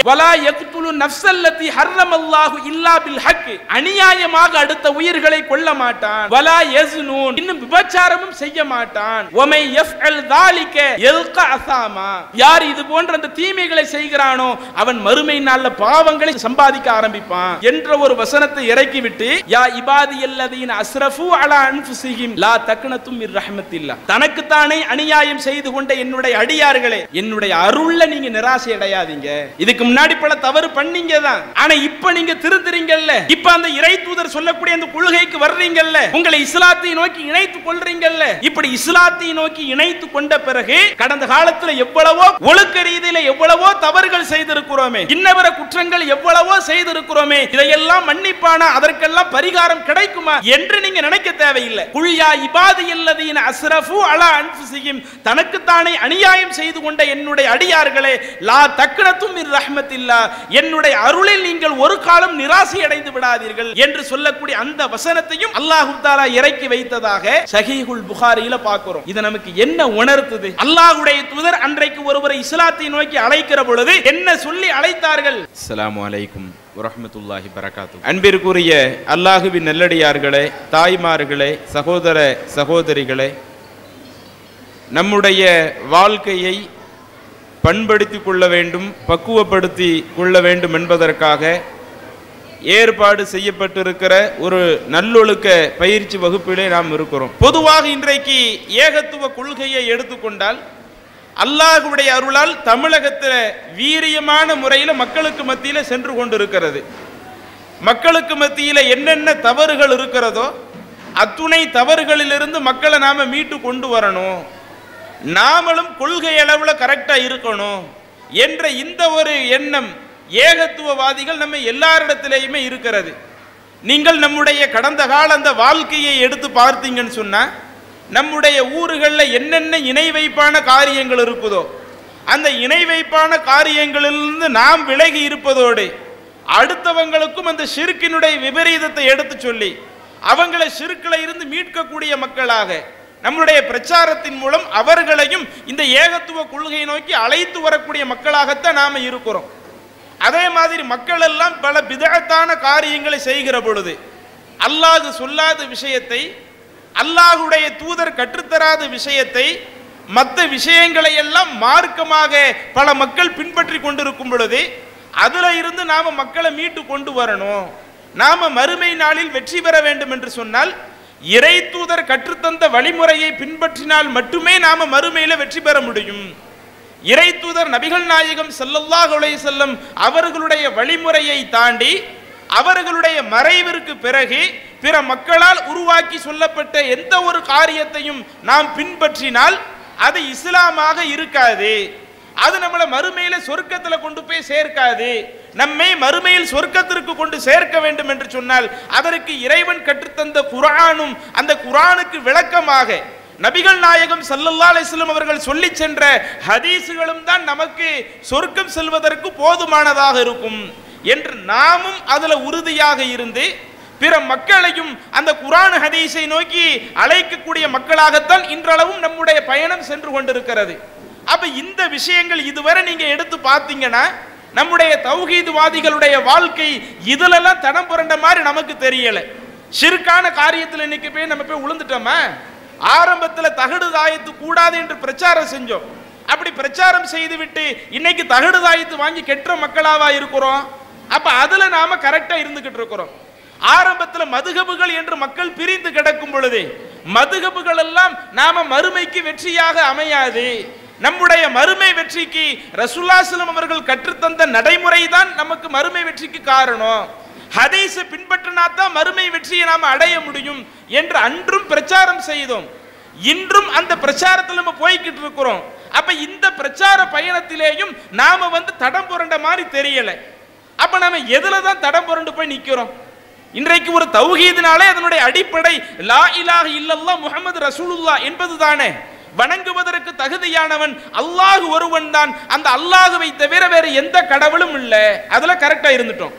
வலா யக்துலு நஃப்ஸல்லதி ஹர்ரமல்லாஹு இல்லா பில் ஹக், அநியாயமாக அடுத்த உயிர்களை கொல்ல மாட்டான். வலா யஸ்னூன், இன்னும் விபச்சாரமும் செய்ய மாட்டான். வமை யஃஅல் ذلك யல்கா அஸாமா, யார் இது போன்ற அந்த தீமைகளை செய்கிறானோ அவன் மறுமை நாள்ல பாவங்களை சம்பாதிக்க ஆரம்பிப்பான் என்ற ஒரு வசனத்தை இறக்கிவிட்டு, யா இபாதியல்லதீன அஸ்ரஃபு அலா அன்ஃபுஸிஹிம் லா தக்னது மிர் ரஹ்மத்தில்லாஹ், தனக்கு தானே அநியாயம் செய்து கொண்ட என்னுடைய அடியார்களே, என்னுடைய அருள்ல நீங்க நிராசை அடையாதீங்க. இதுக்கு முன்னாடி பல தவறு பண்ணீங்க தான், ஆனா இப்ப நீங்க திருந்துறீங்கல்ல, இப்ப அந்த இறை தூதர் சொல்லக்கூடிய அந்த கொள்கைக்கு வர்றீங்கல்ல, உங்களை இஸ்லாத்தை நோக்கி இணைத்துக் கொள்றீங்கல்ல. இப்படி இஸ்லாத்தை நோக்கி இணைத்து கொண்ட பிறகு கடந்த காலத்துல எவ்வளவோ ஒழுக்க ரீதியில எவ்வளவோ தவறுகள் செய்திருக்கிறோமே, இன்னவர குற்றங்கள் எவ்வளவோ செய்திருக்கிறோமே, இதையெல்லாம் மன்னிப்பானா, அதற்கெல்லாம் பரிகாரம் கிடைக்குமா என்று நீங்க நினைக்க தேவையில்லை. குல் யா இபாதியல்லதீன அஸ்ரஃபு அலா அன்ஃபுஸிஹிம், தனக்குத்தானே அநியாயம் செய்து கொண்ட என்னுடைய அடியார்களே, லா தக்னது மிர் ரஹ்மத்தில்லாஹ், என்னுடைய அருளில் நீங்கள் ஒரு காலம் நிராசை அடைந்து விடாதீர்கள் என்று சொல்லக்கூடிய அந்த வசனத்தையும் அல்லாஹ் தஆலா இறக்கி வைத்ததாக ஸஹீஹுல் புகாரியில பார்க்கிறோம். இது நமக்கு என்ன உணர்த்துது? அல்லாஹ்வுடைய தூதர் அன்றைக்கு ஒருவரை இஸ்லாத்தை நோக்கி அழைக்கிற பொழுது என்ன சொல்லி அழைத்தார்கள்? அஸ்ஸலாமு அலைக்கும் வரஹ்மத்துல்லாஹி பரகாத்துஹு. அன்பிற்குரிய அல்லாஹ்வின் நல்லடியார்களே, தாய்மார்களே, சகோதர சகோதரிகளே, நம்முடைய வாழ்க்கையை பண்படுத்திக் கொள்ள வேண்டும், பக்குவப்படுத்தி கொள்ள வேண்டும் என்பதற்காக ஏற்பாடு செய்யப்பட்டிருக்கிற ஒரு நல்லொழுக்க பயிற்சி வகுப்பிலே நாம் இருக்கிறோம். பொதுவாக இன்றைக்கு ஏகத்துவ கொள்கையை எடுத்துக்கொண்டால் அல்லாஹ்வுடைய அருளால் தமிழகத்தில் வீரியமான முறையில் மக்களுக்கு மத்தியில் சென்று கொண்டிருக்கிறது. மக்களுக்கு மத்தியில் என்னென்ன தவறுகள் இருக்கிறதோ அத்துணை தவறுகளிலிருந்து மக்களை நாம மீட்டு கொண்டு வரணும், நாமளும் கொள்கை அளவில் கரெக்டாக இருக்கணும் என்ற இந்த ஒரு எண்ணம் ஏகத்துவவாதிகள் நம்ம எல்லாரிடத்திலேயுமே இருக்கிறது. நீங்கள் நம்முடைய கடந்த கால அந்த வாழ்க்கையை எடுத்து பார்த்தீங்கன்னு சொன்னா, நம்முடைய ஊர்களில் என்னென்ன இணை வைப்பான காரியங்கள் இருக்குதோ அந்த இணை வைப்பான காரியங்களிலிருந்து நாம் விலகி இருப்பதோடு அடுத்தவங்களுக்கும் அந்த ஷிர்கினுடைய விபரீதத்தை எடுத்து சொல்லி அவங்களை ஷிர்கில் இருந்து மீட்கக்கூடிய மக்களாக நம்முடைய பிரச்சாரத்தின் மூலம் அவர்களையும் இந்த ஏகத்துவ கொள்கையை நோக்கி அழைத்து வரக்கூடிய மக்களாகத்தான் நாம இருக்கிறோம். அதே மாதிரி மக்கள் எல்லாம் பல பிதஅத்தான காரியங்களை செய்கிற பொழுது அல்லாஹ் சொல்லாத விஷயத்தை, அல்லாஹ்வுடைய தூதர் கற்றுத்தராத விஷயத்தை, மற்ற விஷயங்களை எல்லாம் மார்க்கமாக பல மக்கள் பின்பற்றி கொண்டிருக்கும் பொழுது அதுல இருந்து நாம மக்களை மீட்டு கொண்டு வரணும். நாம மறுமை நாளில் வெற்றி பெற வேண்டும் என்று சொன்னால் இறை தூதர் கற்றுத்தந்த வழிமுறையை பின்பற்றினால் மட்டுமே நாம மறுமையில வெற்றி பெற முடியும். இறை தூதர் நபிகள் நாயகம் ஸல்லல்லாஹு அலைஹி வஸல்லம் அவர்களுடைய வழிமுறையை தாண்டி அவர்களுடைய மறைவிற்கு பிறகு பிற மக்களால் உருவாக்கி சொல்லப்பட்ட எந்த ஒரு காரியத்தையும் நாம் பின்பற்றினால் அது இஸ்லாமாக இருக்காது. அது நம்மளை மறுமையில சொர்க்கத்துல கொண்டு போய் சேர்க்காது. நம்மை மறுமையில் சொர்க்கத்திற்கு கொண்டு சேர்க்க வேண்டும் என்று சொன்னால் அதற்கு இறைவன் கற்றுத்தந்த குர்ஆனும் அந்த குர்ஆனுக்கு விளக்கமாக நபிகள் நாயகம் ஸல்லல்லாஹு அலைஹி வஸல்லம் அவர்கள் சொல்லி சென்ற ஹதீஸுகளும் தான் நமக்கு சொர்க்கம் செல்வதற்கு போதுமானதாக இருக்கும் என்று நாமும் அதுல உறுதியாக இருந்து பிற மக்களையும் அந்த குர்ஆன் ஹதீஸை நோக்கி அழைக்கக்கூடிய மக்களாகத்தான் இன்றளவும் நம்முடைய பயணம் சென்று கொண்டிருக்கிறது. அப்ப இந்த விஷயங்கள் இதுவரை நீங்க எடுத்து பார்த்தீங்கன்னா நம்முடைய தௌஹீத்வாதிகளுடைய வாழ்க்கை இதுலெல்லாம் தடம் புரண்ட மாதிரி நமக்கு தெரியல. ஷிர்கான காரியத்தில் இன்னைக்கு போய் நம்ம போய் உளுந்துட்டோமா? ஆரம்பத்தில் தகடு தாயத்து கூடாது என்று பிரச்சாரம் செஞ்சோம். அப்படி பிரச்சாரம் செய்துவிட்டு இன்னைக்கு தகடு தாயத்து வாங்கி கெட்ட மக்களாவா இருக்கிறோம்? அப்ப அதுல நாம கரெக்டா இருந்துகிட்டு இருக்கிறோம். ஆரம்பத்தில் மதுகபுகள் என்று மக்கள் பிரிந்து கிடக்கும் பொழுது மதுகபுகள் எல்லாம் நாம மறுமைக்கு வெற்றியாக அமையாது. நம்முடைய மறுமை வெற்றிக்கு ரசூலுல்லாஹி ஸல்லல்லாஹு அலைஹி வஸல்லம் அவர்கள் கற்றுத்தந்த நடைமுறை தான் நமக்கு மறுமை வெற்றிக்கு காரணம். ஹதீஸை பின்பற்றினா தான் மறுமை வெற்றியை நாம அடைய முடியும் என்று அன்றும் பிரச்சாரம் செய்தோம். இன்றும் அந்த பிரச்சாரத்தில் நம்ம போய்கிட்டு இருக்கிறோம். அப்ப இந்த பிரச்சார பயணத்திலேயும் நாம தடம் புரண்ட மாதிரி தெரியல. அப்ப நாம எதுல தான் தடம் புரண்டு போய் நிக்கிறோம்? இன்றைக்கு ஒரு தௌஹீத்னாலே அதனுடைய அடிப்படை லா இலாஹ இல்லல்லாஹ் முஹம்மது ரசூலுல்லாஹ் என்பதுதானே. வணங்குவதற்கு தகுதியானவன் அல்லாஹ் ஒருவன் தான். அந்த அல்லாஹ்வை தவிர வேற எந்த கடவுளும் இல்லை. அதுல கரெக்டா இருந்துட்டோம்.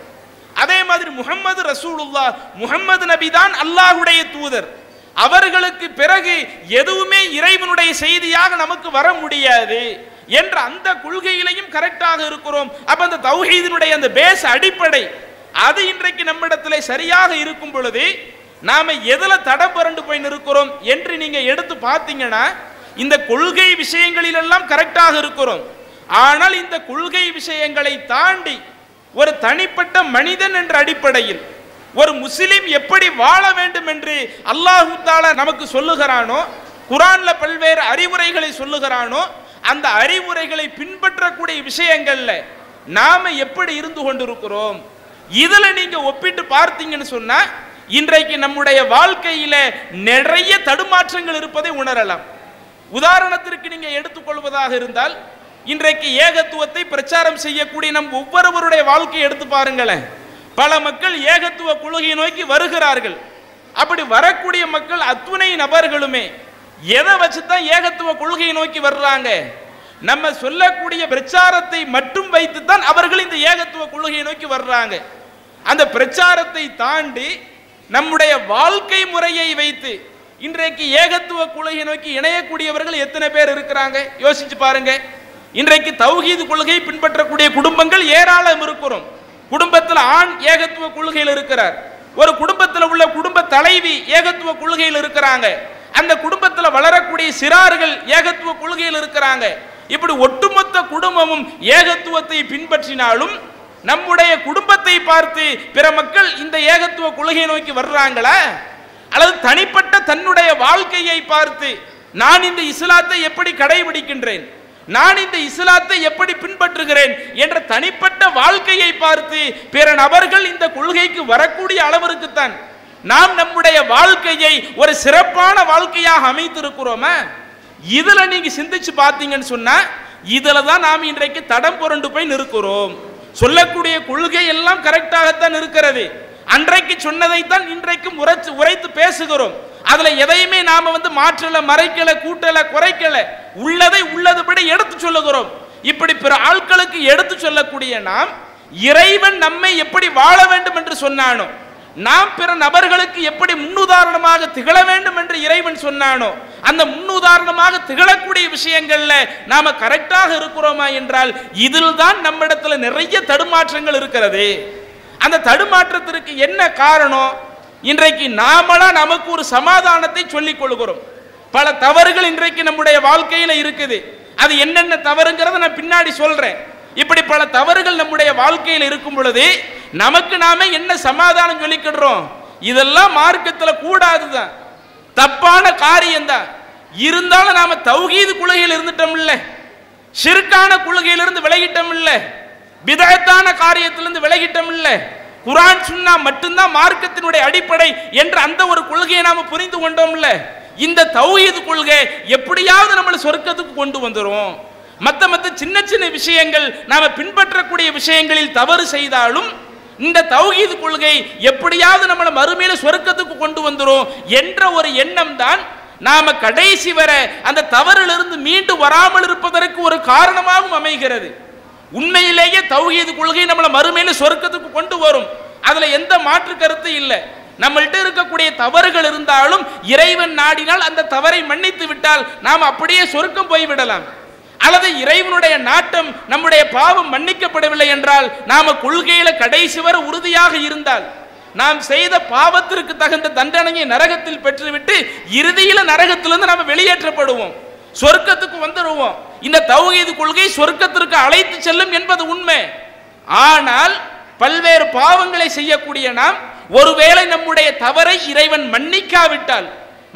அதே மாதிரி முஹம்மது ரசூலுல்லாஹ், முஹம்மது நபி தான் அல்லாஹ்வுடைய தூதர். அவர்களுக்கு பிறகு எதுவுமே இறைவனுடைய செய்தியாக நமக்கு வர முடியாது என்ற அந்த கொள்கையிலையும் கரெக்டாக இருக்கிறோம். அப்ப அந்த தௌஹீதினுடைய அந்த பேஸ் அடிப்படை அது இன்றைக்கு நம்மிடத்திலே சரியாக இருக்கும் பொழுது நாம எதுல தடபுரண்டு போய் நிற்கிறோம் என்று நீங்க எடுத்து பார்த்தீங்கன்னா இந்த கொள்கை விஷயங்களில் எல்லாம் கரெக்டாக இருக்கிறோம். ஆனால் இந்த கொள்கை விஷயங்களை தாண்டி ஒரு தனிப்பட்ட மனிதன் என்ற அடிப்படையில் ஒரு முஸ்லிம் எப்படி வாழ வேண்டும் என்று அல்லாஹ் தஆலா நமக்கு சொல்லுகிறானோ, குர்ஆன்ல பல்வேறு அறிவுரைகளை சொல்லுகிறானோ, அந்த அறிவுரைகளை பின்பற்றக்கூடிய விஷயங்கள்ல நாம எப்படி இருந்து கொண்டிருக்கிறோம், இதுல நீங்க ஒப்பிட்டு பார்த்தீங்கன்னு சொன்னா இன்றைக்கு நம்முடைய வாழ்க்கையில நிறைய தடுமாற்றங்கள் இருப்பதை உணரலாம். உதாரணத்திற்கு நீங்க எடுத்துக்கொள்வதாக இருந்தால், இன்றைக்கு ஏகத்துவத்தை பிரச்சாரம் செய்யக்கூடிய நம் ஒவ்வொருவருடைய வாழ்க்கையை எடுத்து பாருங்களேன். பல மக்கள் ஏகத்துவ கொள்கையை நோக்கி வருகிறார்கள். அப்படி வரக்கூடிய மக்கள் அத்துணை நபர்களுமே எதை வச்சுதான் ஏகத்துவ கொள்கையை நோக்கி வர்றாங்க? நம்ம சொல்லக்கூடிய பிரச்சாரத்தை மட்டும் வைத்துத்தான் அவர்கள் இந்த ஏகத்துவ கொள்கையை நோக்கி வர்றாங்க. அந்த பிரச்சாரத்தை தாண்டி நம்முடைய வாழ்க்கை முறையை வைத்து இன்றைக்கு ஏகத்துவ கொள்கையை நோக்கி இணையக்கூடியவர்கள் எத்தனை பேர் இருக்கிறாங்க? யோசிச்சு பாருங்க. இன்றைக்கு தௌஹீது கொள்கையை பின்பற்றக்கூடிய குடும்பங்கள் ஏராளம் இருக்கிறோம். குடும்பத்தில் ஆண் ஏகத்துவ கொள்கையில் இருக்கிறார், ஒரு குடும்பத்தில் உள்ள குடும்ப தலைவி ஏகத்துவ கொள்கையில் இருக்கிறாங்க, அந்த குடும்பத்தில் வளரக்கூடிய சிறார்கள் ஏகத்துவ கொள்கையில் இருக்கிறாங்க. இப்படி ஒட்டுமொத்த குடும்பமும் ஏகத்துவத்தை பின்பற்றினாலும் நம்முடைய குடும்பத்தை பார்த்து பிற மக்கள் இந்த ஏகத்துவ கொள்கையை நோக்கி வர்றாங்களா? அல்லது தனிப்பட்ட தன்னுடைய வாழ்க்கையை பார்த்து நான் இந்த இஸ்லாத்தை எப்படி கடைபிடிக்கின்றேன், நான் இந்த இஸ்லாத்தை எப்படி பின்பற்றுகிறேன் என்ற தனிப்பட்ட வாழ்க்கையை பார்த்து பிற நபர்கள் இந்த கொள்கைக்கு வரக்கூடிய அளவிற்குத்தான் நாம் நம்முடைய வாழ்க்கையை ஒரு சிறப்பான வாழ்க்கையாக அமைத்திருக்கிறோமா? இதுல நீங்க சிந்திச்சு பார்த்தீங்கன்னு சொன்னா இதுல தான் நாம் இன்றைக்கு தடம் புரண்டு போய் நிற்கிறோம். சொல்லக்கூடிய கொள்கை எல்லாம் கரெக்டாகத்தான் இருக்கிறது. அன்றைக்கு சொன்னதைத்தான் இன்றைக்கும் உரைத்து பேசுகிறோம். அதுல எதையுமே நாம மாற்றல, மறைக்கல, கூட்டல, குறைக்கல, உள்ளதை உள்ளதுபடி எடுத்து சொல்லுகிறோம். இப்படி பிற ஆட்களுக்கு எடுத்து சொல்லக்கூடிய நாம் இறைவன் நம்மை எப்படி வாழ வேண்டும் என்று சொன்னானோ, நாம் பிற நபர்களுக்கு எப்படி முன்னுதாரணமாக திகழ வேண்டும் என்று இறைவன் சொன்னானோ, அந்த முன்னுதாரணமாக திகழக்கூடிய விஷயங்கள்ல நாம கரெக்டாக இருக்கிறோமா என்றால் இதில் தான் நம்மிடத்துல நிறைய தடுமாற்றங்கள் இருக்கிறது. அந்த தடுமாற்றத்திற்கு என்ன காரணம்? இன்றைக்கு நாமளா நமக்கு ஒரு சமாதானத்தை சொல்லிக் கொள்கிறோம். பல தவறுகள் இன்றைக்கு நம்முடைய வாழ்க்கையில இருக்குது. அது என்னென்ன தவறுங்கிறத நான் பின்னாடி சொல்றேன். இப்படி பல தவறுகள் நம்முடைய வாழ்க்கையில் இருக்கும் பொழுது நமக்கு நாம என்ன சமாதானம் சொல்லிக்கிடுறோம்? இதெல்லாம் மார்க்கத்துல கூடாதுதான், தப்பான காரியம்தான். இருந்தாலும் நாம தௌஹீது கொள்கையில் இருந்துட்டோம் இல்ல, ஷிர்கான கொள்கையிலிருந்து விலகிட்டோம் இல்ல, பிதஅத்தான காரியத்திலிருந்து விலகிட்டோம் இல்ல, குர்ஆன் சுன்னா மட்டும்தான் மார்க்கத்தினுடைய அடிப்படை என்ற அந்த ஒரு கொள்கையை நாம புரிந்து கொண்டோம் இல்ல. இந்த தௌஹீது கொள்கை எப்படியாவது நம்மளை சொர்க்கத்துக்கு கொண்டு வந்துரும். மற்ற சின்ன சின்ன விஷயங்கள் நாம பின்பற்றக்கூடிய விஷயங்களில் தவறு செய்தாலும் இந்த தௌஹீது கொள்கை எப்படியாவது நம்மளை மறுமையில சொர்க்கத்துக்கு கொண்டு வந்துரும் என்ற ஒரு எண்ணம் தான் நாம கடைசி வரை அந்த தவறிலிருந்து மீண்டு வராமல் இருப்பதற்கு ஒரு காரணமாகவும் அமைகிறது. உண்மையிலேயே தௌஹீது கொள்கை நம்மளை மறுமையில சொர்க்கத்துக்கு கொண்டு வரும், அதுல எந்த மாற்று கருத்து இல்லை. நம்மள்ட்ட இருக்கக்கூடிய தவறுகள் இருந்தாலும் இறைவன் நாடினால் அந்த தவறை மன்னித்து விட்டால் நாம் அப்படியே சொர்க்கம் போய்விடலாம். அல்லது இறைவனுடைய நாட்டம் நம்முடைய பாவம் மன்னிக்கப்படவில்லை என்றால் நாம கொள்கையில கடைசி வரை உறுதியாக இருந்தால் நாம் செய்த பாவத்திற்கு தகுந்த தண்டனையை நரகத்தில் பெற்றுவிட்டு இறுதியில நரகத்திலிருந்து நாம வெளியேற்றப்படுவோம், சொர்க்கத்துக்கு வந்துடுவோம். இந்த தௌஹீது கொள்கை சொர்க்கத்திற்கு அழைத்து செல்லும் என்பது உண்மை. ஆனால் பல்வேறு பாவங்களை செய்யக்கூடிய நாம் ஒருவேளை நம்முடைய தவறை இறைவன் மன்னிக்காவிட்டால்,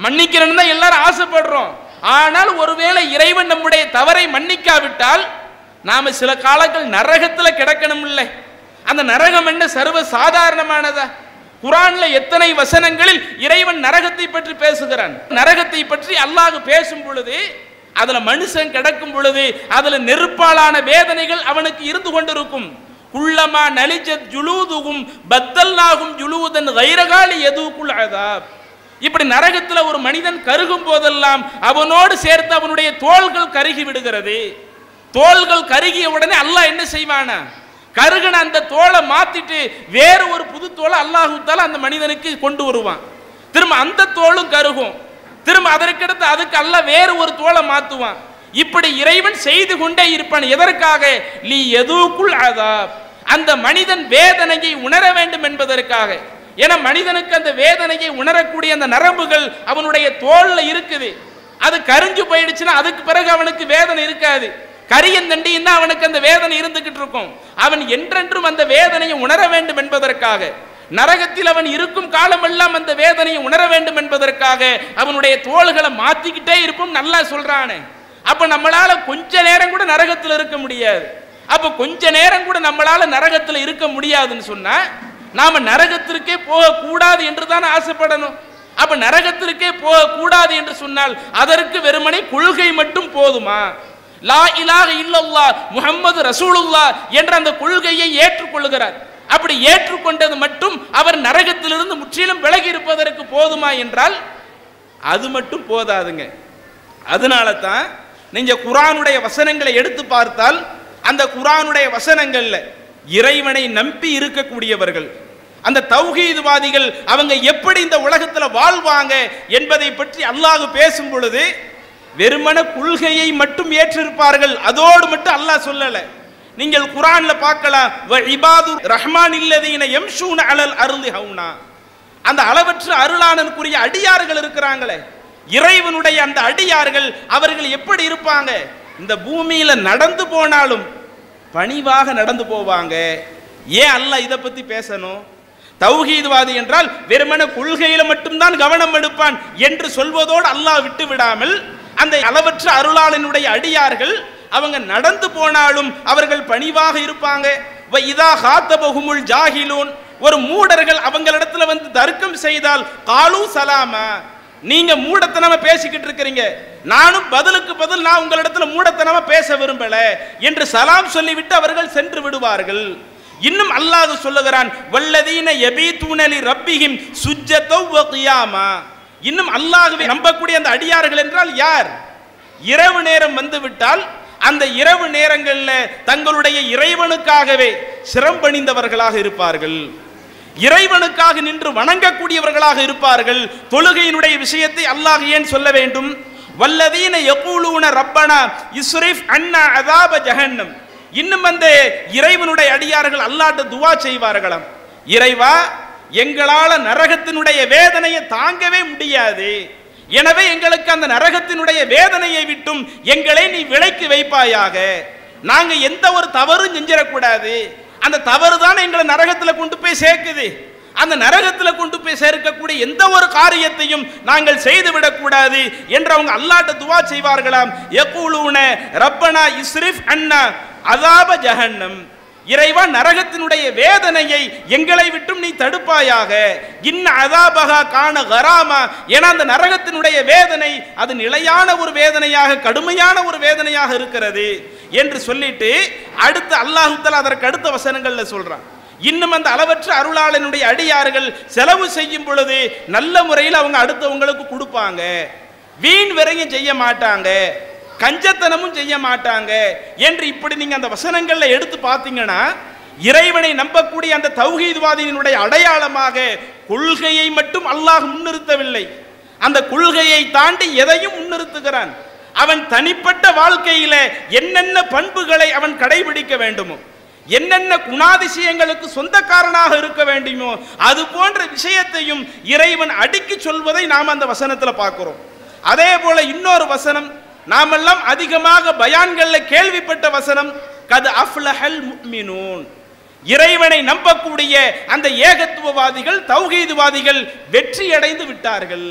மன்னிக்கிறேன்னு தான் எல்லாரும் ஆசைப்படுறோம், ஆனால் ஒருவேளை இறைவன் நம்முடைய தவறை மன்னிக்காவிட்டால் நாம சில காலங்கள் நரகத்தில் கிடக்கணும் இல்லை. அந்த நரகம் என்ன சர்வ சாதாரணமானதா? குர்ஆன்ல எத்தனை வசனங்களில் இறைவன் நரகத்தை பற்றி பேசுகிறான். நரகத்தை பற்றி அல்லாஹ் பேசும் பொழுது அதுல மனுஷன் கிடக்கும் பொழுது அதுல நெருப்பாலான வேதனைகள் அவனுக்கு இருந்து கொண்டிருக்கும். குல்லமா நலிஜத் ஜுலூதுகும் பத்தல்நாகும் ஜுலூதன் கைரகாலி யதூகுல் அஸாப். இப்படி நரகத்துல ஒரு மனிதன் கருகும் போதெல்லாம் அவனோடு சேர்த்து அவனுடைய தோள்கள் கருகி விடுகிறது. தோள்கள் கருகிய உடனே அல்லாஹ் என்ன செய்வானா, கருகின அந்த தோலை மாத்திட்டு வேறு ஒரு புது தோலை அல்லாஹ் தஆலா அந்த மனிதனுக்கு கொண்டு வருவான். திரும்ப அந்த தோளும் கருகும், திரும்ப அதற்கடுத்து அதுக்கு அல்லாஹ் வேறு ஒரு தோலை மாத்துவான். இப்படி இறைவன் செய்து கொண்டே இருப்பான். எதற்காக? லி யதூகுல் அஸாப், அந்த மனிதன் வேதனையை உணர வேண்டும் என்பதற்காக. ஏன்னா மனிதனுக்கு அந்த வேதனையை உணரக்கூடிய அந்த நரம்புகள் அவனுடைய தோல்ல இருக்குது. அது கரிஞ்சு போயிடுச்சுன்னா அதுக்கு பிறகு அவனுக்கு வேதனை இருக்காது. கரியந்தண்டின்னா அவனுக்கு அந்த வேதனை இருந்துகிட்டு இருக்கும். அவன் என்றென்றும் அந்த வேதனையை உணர வேண்டும் என்பதற்காக, நரகத்தில் அவன் இருக்கும் காலமெல்லாம் அந்த வேதனையை உணர வேண்டும் என்பதற்காக அவனுடைய தோள்களை மாத்திக்கிட்டே இருப்போம். நல்லா சொல்றானே. அப்ப நம்மளால கொஞ்ச நேரம் கூட நரகத்தில் இருக்க முடியாது. அப்ப கொஞ்ச நேரம் கூட நம்மளால நரகத்தில் இருக்க முடியாதுன்னு சொன்னா நாம நரகத்திற்கே போக கூடாது என்று தான் ஆசைப்படணும். அப்ப நரகத்திற்கே போக கூடாது என்று சொன்னால் அதற்கு வெறுமனே கொள்கை மட்டும் போதுமா? லா இலாஹ இல்லல்லாஹ் முஹம்மது ரசூலுல்லாஹ் என்ற அந்த கொள்கையை ஏற்றுக்கொள்கிறார். அப்படி ஏற்றுக்கொண்டது மட்டும் அவர் நரகத்திலிருந்து முற்றிலும் விலகி இருப்பதற்கு போதுமா என்றால் அது மட்டும் போதாதுங்க. அதனால தான் நீங்க குர்ஆனுடைய வசனங்களை எடுத்து பார்த்தால் அந்த குர்ஆனுடைய வசனங்கள்ல இறைவனை நம்பி இருக்கக்கூடியவர்கள், அந்த தௌஹீத்வாதிகள், அவங்க எப்படி இந்த உலகத்துல வாழ்வாங்க என்பதை பற்றி அல்லாஹ் பேசும் பொழுது வெறுமன கொள்கையை மட்டும் ஏற்றிருப்பார்கள். அதோடு மட்டும் அல்லாஹ் சொல்லல. நீங்கள் குர்ஆன்ல பார்க்கலாம், வ இபாதுர் ரஹ்மான் இல்லதீன யம்ஷூன அலல் அர்லி ஹவுனா, அந்த அளவற்ற அருளாளனுக்குரிய அடியார்கள் இருக்கிறாங்களே, இறைவனுடைய அந்த அடியார்கள் அவர்கள் எப்படி இருப்பாங்க? இந்த பூமியில நடந்து போனாலும் பணிவாக நடந்து போவாங்க. ஏன் அல்லாஹ் இதை பத்தி பேசணும்? தௌஹீத்வாதி என்றால் வெறுமன கொள்கையில மட்டும்தான் கவனம் எடுப்பான் என்று சொல்வதோடு அல்லாஹ் விட்டு விடாமல் அந்த அளவற்ற அருளாளனுடைய அடியார்கள் அவங்க நடந்து போனாலும் அவர்கள் பணிவாக இருப்பாங்க. வ இதா ஹாத்தபஹுமுல் ஜாஹிலூன், ஒரு மூடர்கள் அவங்களிடத்துல வந்து தர்க்கம் செய்தால் காலு சலாமா, நீங்க மூடத்தனமா பேசிக்கிட்டு இருக்கிறீங்க, நானும் பதிலுக்கு பதில் நான் உங்களிடத்துல மூடத்தனமா பேச விரும்பல என்று சலாம் சொல்லிவிட்டு அவர்கள் சென்று விடுவார்கள். இன்னும் அல்லாஹ் சொல்லுகிறான், வல்லதீன யபீதுன லி ரப்பிஹிம் சுஜ்ஜதவ் வ கியாமா, இன்னும் அல்லாஹ்வை நம்பக்கூடிய அந்த அடியார்கள் என்றால் யார்? இரவு நேரம் வந்து விட்டால் அந்த இரவு நேரங்களில் தங்களுடைய இறைவனுக்காகவே சிரம்பணிந்தவர்களாக இருப்பார்கள், இறைவனுக்காக நின்று வணங்கக்கூடியவர்களாக இருப்பார்கள். தொழுகையினுடைய விஷயத்தை அல்லாஹ் ஏன் சொல்ல வேண்டும்? வல்லதீன யகூலூன ரப்பனா இஸ்ரிஃப் அன்னா அஸாப ஜஹன்னம், இன்னும் அந்த இறைவனுடைய அடியார்கள் அல்லாஹ்ட்ட துஆ செய்வார்களாம், இறைவா எங்களால நரகத்தினுடைய வேதனையை தாங்கவே முடியாது, எனவே எங்களுக்கு அந்த நரகத்தினுடைய வேதனையை விட்டும் எங்களை நீ விலக்கி வைப்பாயாக, நாங்க எந்த ஒரு தவறும் செஞ்சிடக்கூடாது, அந்த தவறு தான் எங்களை நரகத்தில் கொண்டு போய் சேர்க்குது, அந்த நரகத்தில் கொண்டு போய் சேர்க்கக்கூடிய எந்த ஒரு காரியத்தையும் நாங்கள் செய்து விடக்கூடாது என்று அவங்க அல்லாஹ்ட்ட துஆ செய்வார்களாம். யகூலூன ரப்பனா இஸ்ரிஃப் அன்னா அஸாப ஜஹன்னம், இறைவா நரகத்தினுடைய வேதனையை எங்களை விட்டும் நீ தடுப்பாயாக, இன்ன அஸாபஹா கான கராமா, ஏன்னா அந்த நரகத்தினுடைய வேதனை அது நிலையான ஒரு வேதனையாக, கடுமையான ஒரு வேதனையாக இருக்கிறது என்று சொல்லிட்டு அடுத்து அல்லாஹ் தஆலா அதற்கு அடுத்த வசனங்கள்ல சொல்றான், இன்னும் அந்த அளவற்ற அருளாளனுடைய அடியார்கள் செலவு செய்யும் பொழுது நல்ல முறையில் அவங்க அடுத்தவங்களுக்கு கொடுப்பாங்க, வீண் விரயம் செய்ய மாட்டாங்க, கஞ்சத்தனமும் செய்ய மாட்டாங்க என்று இப்படி நீங்க அந்த வசனங்கள்ல எடுத்து பார்த்தீங்கன்னா இறைவனை நம்பக்கூடிய அந்த தௌஹீத்வாதியினுடைய அடையாளமாக கொள்கையை மட்டும் அல்லாஹ் முன்னிறுத்தவில்லை, அந்த கொள்கையை தாண்டி எதையும் முன்னிறுத்துகிறான். அவன் தனிப்பட்ட வாழ்க்கையில என்னென்ன பண்புகளை அவன் கடைபிடிக்க வேண்டுமோ, என்னென்ன குணாதிசயங்களுக்கு சொந்தக்காரனாக இருக்க வேண்டுமோ அது போன்ற விஷயத்தையும் இறைவன் அடுக்கி சொல்வதை நாம் அந்த வசனத்துல பார்க்கிறோம். அதே போல இன்னொரு வசனம் நாமெல்லாம் அதிகமாக பயான்கள்ல கேள்விப்பட்ட வசனம், கத் அஃப்லஹல் முஃமினூன், இறைவனை நம்பக்கூடிய அந்த ஏகத்துவவாதிகள் தௌஹீத்வாதிகள் வெற்றி அடைந்து விட்டார்கள்.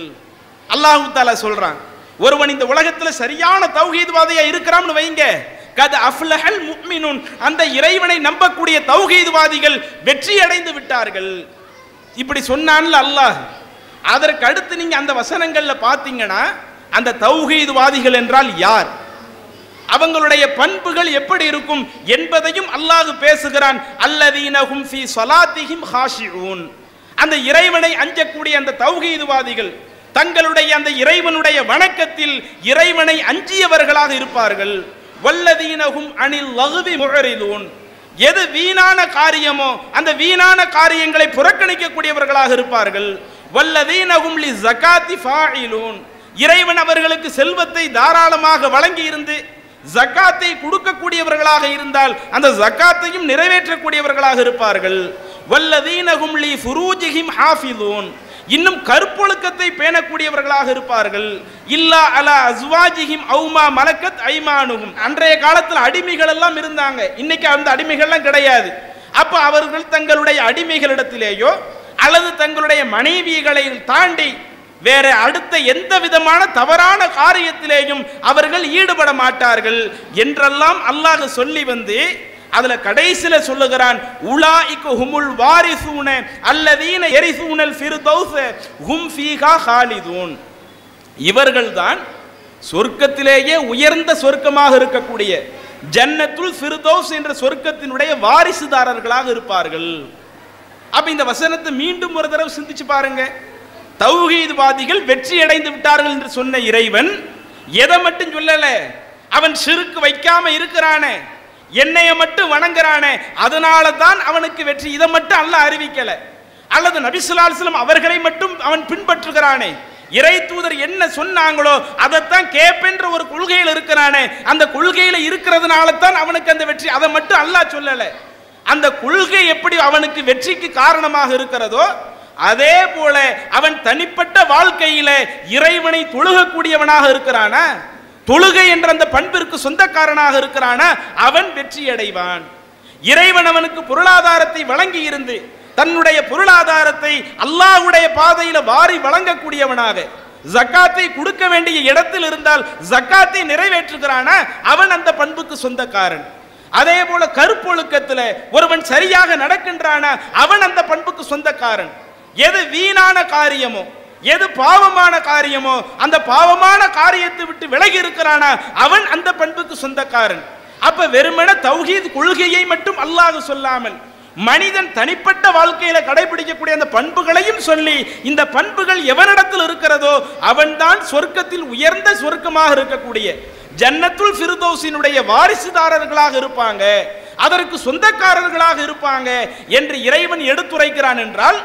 அல்லாஹ் தஆலா சொல்றான், ஒருவன் இந்த உலகத்துல சரியான தௌஹீத்வாதியா இருக்கிறான்னு வைங்க, கத் அஃப்லஹல் முஃமினூன், அந்த இறைவனை நம்பக்கூடிய தௌஹீத்வாதிகள் வெற்றி அடைந்து விட்டார்கள். இப்படி சொன்னான்ல அல்லாஹ். அதற்கு அடுத்து நீங்க அந்த வசனங்கள்ல பாத்தீங்கன்னா அந்த தௌஹீத்வாதிகள் என்றால் யார், அவங்களுடைய பண்புகள் எப்படி இருக்கும் என்பதையும் அல்லாஹ் பேசுகிறான். அல்லதீன ஹும் ஃபீ ஸலாத்திஹிம் ஹாஷிஊன், அந்த இறைவனை அஞ்சக்கூடிய அந்த தௌஹீத்வாதிகள் தங்களுடைய அந்த இறைவனுடைய வணக்கத்தில் இறைவனை அஞ்சியவர்களாக இருப்பார்கள். வல்லதீன ஹும் அனில் லகுவி முஅரிதூன், எது வீணான காரியமோ அந்த வீணான காரியங்களை புறக்கணிக்கக்கூடியவர்களாக இருப்பார்கள். வல்லதீன ஹும் லி ஸகாத்தி ஃபாயிலூன், இறைவன் அவர்களுக்கு செல்வத்தை தாராளமாக வழங்கி இருந்து ஜக்காத்தை கொடுக்கக்கூடியவர்களாக இருந்தால் அந்த ஜக்காத்தையும் நிறைவேற்றக்கூடியவர்களாக இருப்பார்கள். வல்லதீனஹும் லி ஃபுரூஜிஹிம் ஹாஃபிதூன், இன்னும் கற்பொழுக்கத்தை பேணக்கூடியவர்களாக இருப்பார்கள். இல்லா அலா அஸ்வாஜிஹிம் அவுமா மலக்கத் ஐமானுஹும், அன்றைய காலத்தில் அடிமைகள் எல்லாம் இருந்தாங்க, இன்னைக்கு அந்த அடிமைகள்லாம் கிடையாது. அப்ப அவர்கள் தங்களுடைய அடிமைகளிடத்திலேயோ அல்லது தங்களுடைய மனைவிகளை தாண்டி வேற அடுத்த எந்த விதமான தவறான காரியத்திலேயும் அவர்கள் ஈடுபட மாட்டார்கள் என்றெல்லாம் அல்லாஹ் சொல்லி வந்து அதுல கடைசியில சொல்லுகிறான், உலாயிக ஹுமுல் வாரிசூன அல்லதீன யரிசூனல் ஃபிர்தௌஸ ஹும் ஃபீஹா காலிதூன், இவர்கள்தான் சொர்க்கத்திலேயே உயர்ந்த சொர்க்கமாக இருக்கக்கூடிய ஜன்னத்துல் ஃபிர்தௌஸ் என்ற சொர்க்கத்தினுடைய வாரிசுதாரர்களாக இருப்பார்கள். அப்ப இந்த வசனத்தை மீண்டும் ஒரு தடவை சிந்திச்சு பாருங்க. தௌஹீத்வாதிகள் வெற்றி அடைந்து விட்டார்கள் என்று சொன்ன இறைவன் எதை மட்டும் சொல்லல, அவன் ஷிர்க் வைக்காம இருக்கிறானே, என்னைய மட்டும் வணங்குறானே, அதனால தான் அவனுக்கு வெற்றி, இதை மட்டும் அல்லாஹ் அறிவிக்கல. அல்லது நபி ஸல்லல்லாஹு அலைஹி வஸல்லம் அவர்களை மட்டும் அவன் பின்பற்றுகிறானே, இறை தூதர் என்ன சொன்னாங்களோ அதைத்தான் கேட்பென்ற ஒரு கொள்கையில் இருக்கிறானே, அந்த கொள்கையில இருக்கிறதுனால தான் அவனுக்கு அந்த வெற்றி, அதை மட்டும் அல்லாஹ் சொல்லல. அந்த கொள்கை எப்படி அவனுக்கு வெற்றிக்கு காரணமாக இருக்கிறதோ அதே போல அவன் தனிப்பட்ட வாழ்க்கையில இறைவனை தொழுகக்கூடியவனாக இருக்கிறானா, தொழுகை என்ற அந்த பண்பிற்கு சொந்தக்காரனாக இருக்கிறானா, அவன் வெற்றி அடைவான். இறைவன் அவனுக்கு பொருளாதாரத்தை வழங்கி இருந்து தன்னுடைய பொருளாதாரத்தை அல்லாஹ்வுடைய பாதையில வாரி வழங்கக்கூடியவனாக, ஜக்காத்தை கொடுக்க வேண்டிய இடத்தில் இருந்தால் ஜக்காத்தை நிறைவேற்றுகிறானா, அவன் அந்த பண்புக்கு சொந்தக்காரன். அதே போல கற்பொழுக்கத்தில் ஒருவன் சரியாக நடக்கின்றானா, அவன் அந்த பண்புக்கு சொந்தக்காரன். எது வீணான காரியமோ, எது பாவமான காரியமோ, அந்த பாவமான காரியத்தை விட்டு விலகி இருக்கிறானா, அவன் அந்த பண்புக்கு சொந்தக்காரன். அப்ப வெறுமன தௌஹீத் கொள்கையை மட்டும் அல்லாஹ் சொல்லாமல் மனிதன் தனிப்பட்ட வாழ்க்கையில கடைபிடிக்கக்கூடிய அந்த பண்புகளையும் சொல்லி, இந்த பண்புகள் எவனிடத்தில் இருக்கிறதோ அவன்தான் சொர்க்கத்தில் உயர்ந்த சொர்க்கமாக இருக்கக்கூடிய ஜன்னத்துல் ஃபிர்தௌஸினுடைய வாரிசுதாரர்களாக இருப்பாங்க, அதற்கு சொந்தக்காரர்களாக இருப்பாங்க என்று இறைவன் எடுத்துரைக்கிறான் என்றால்,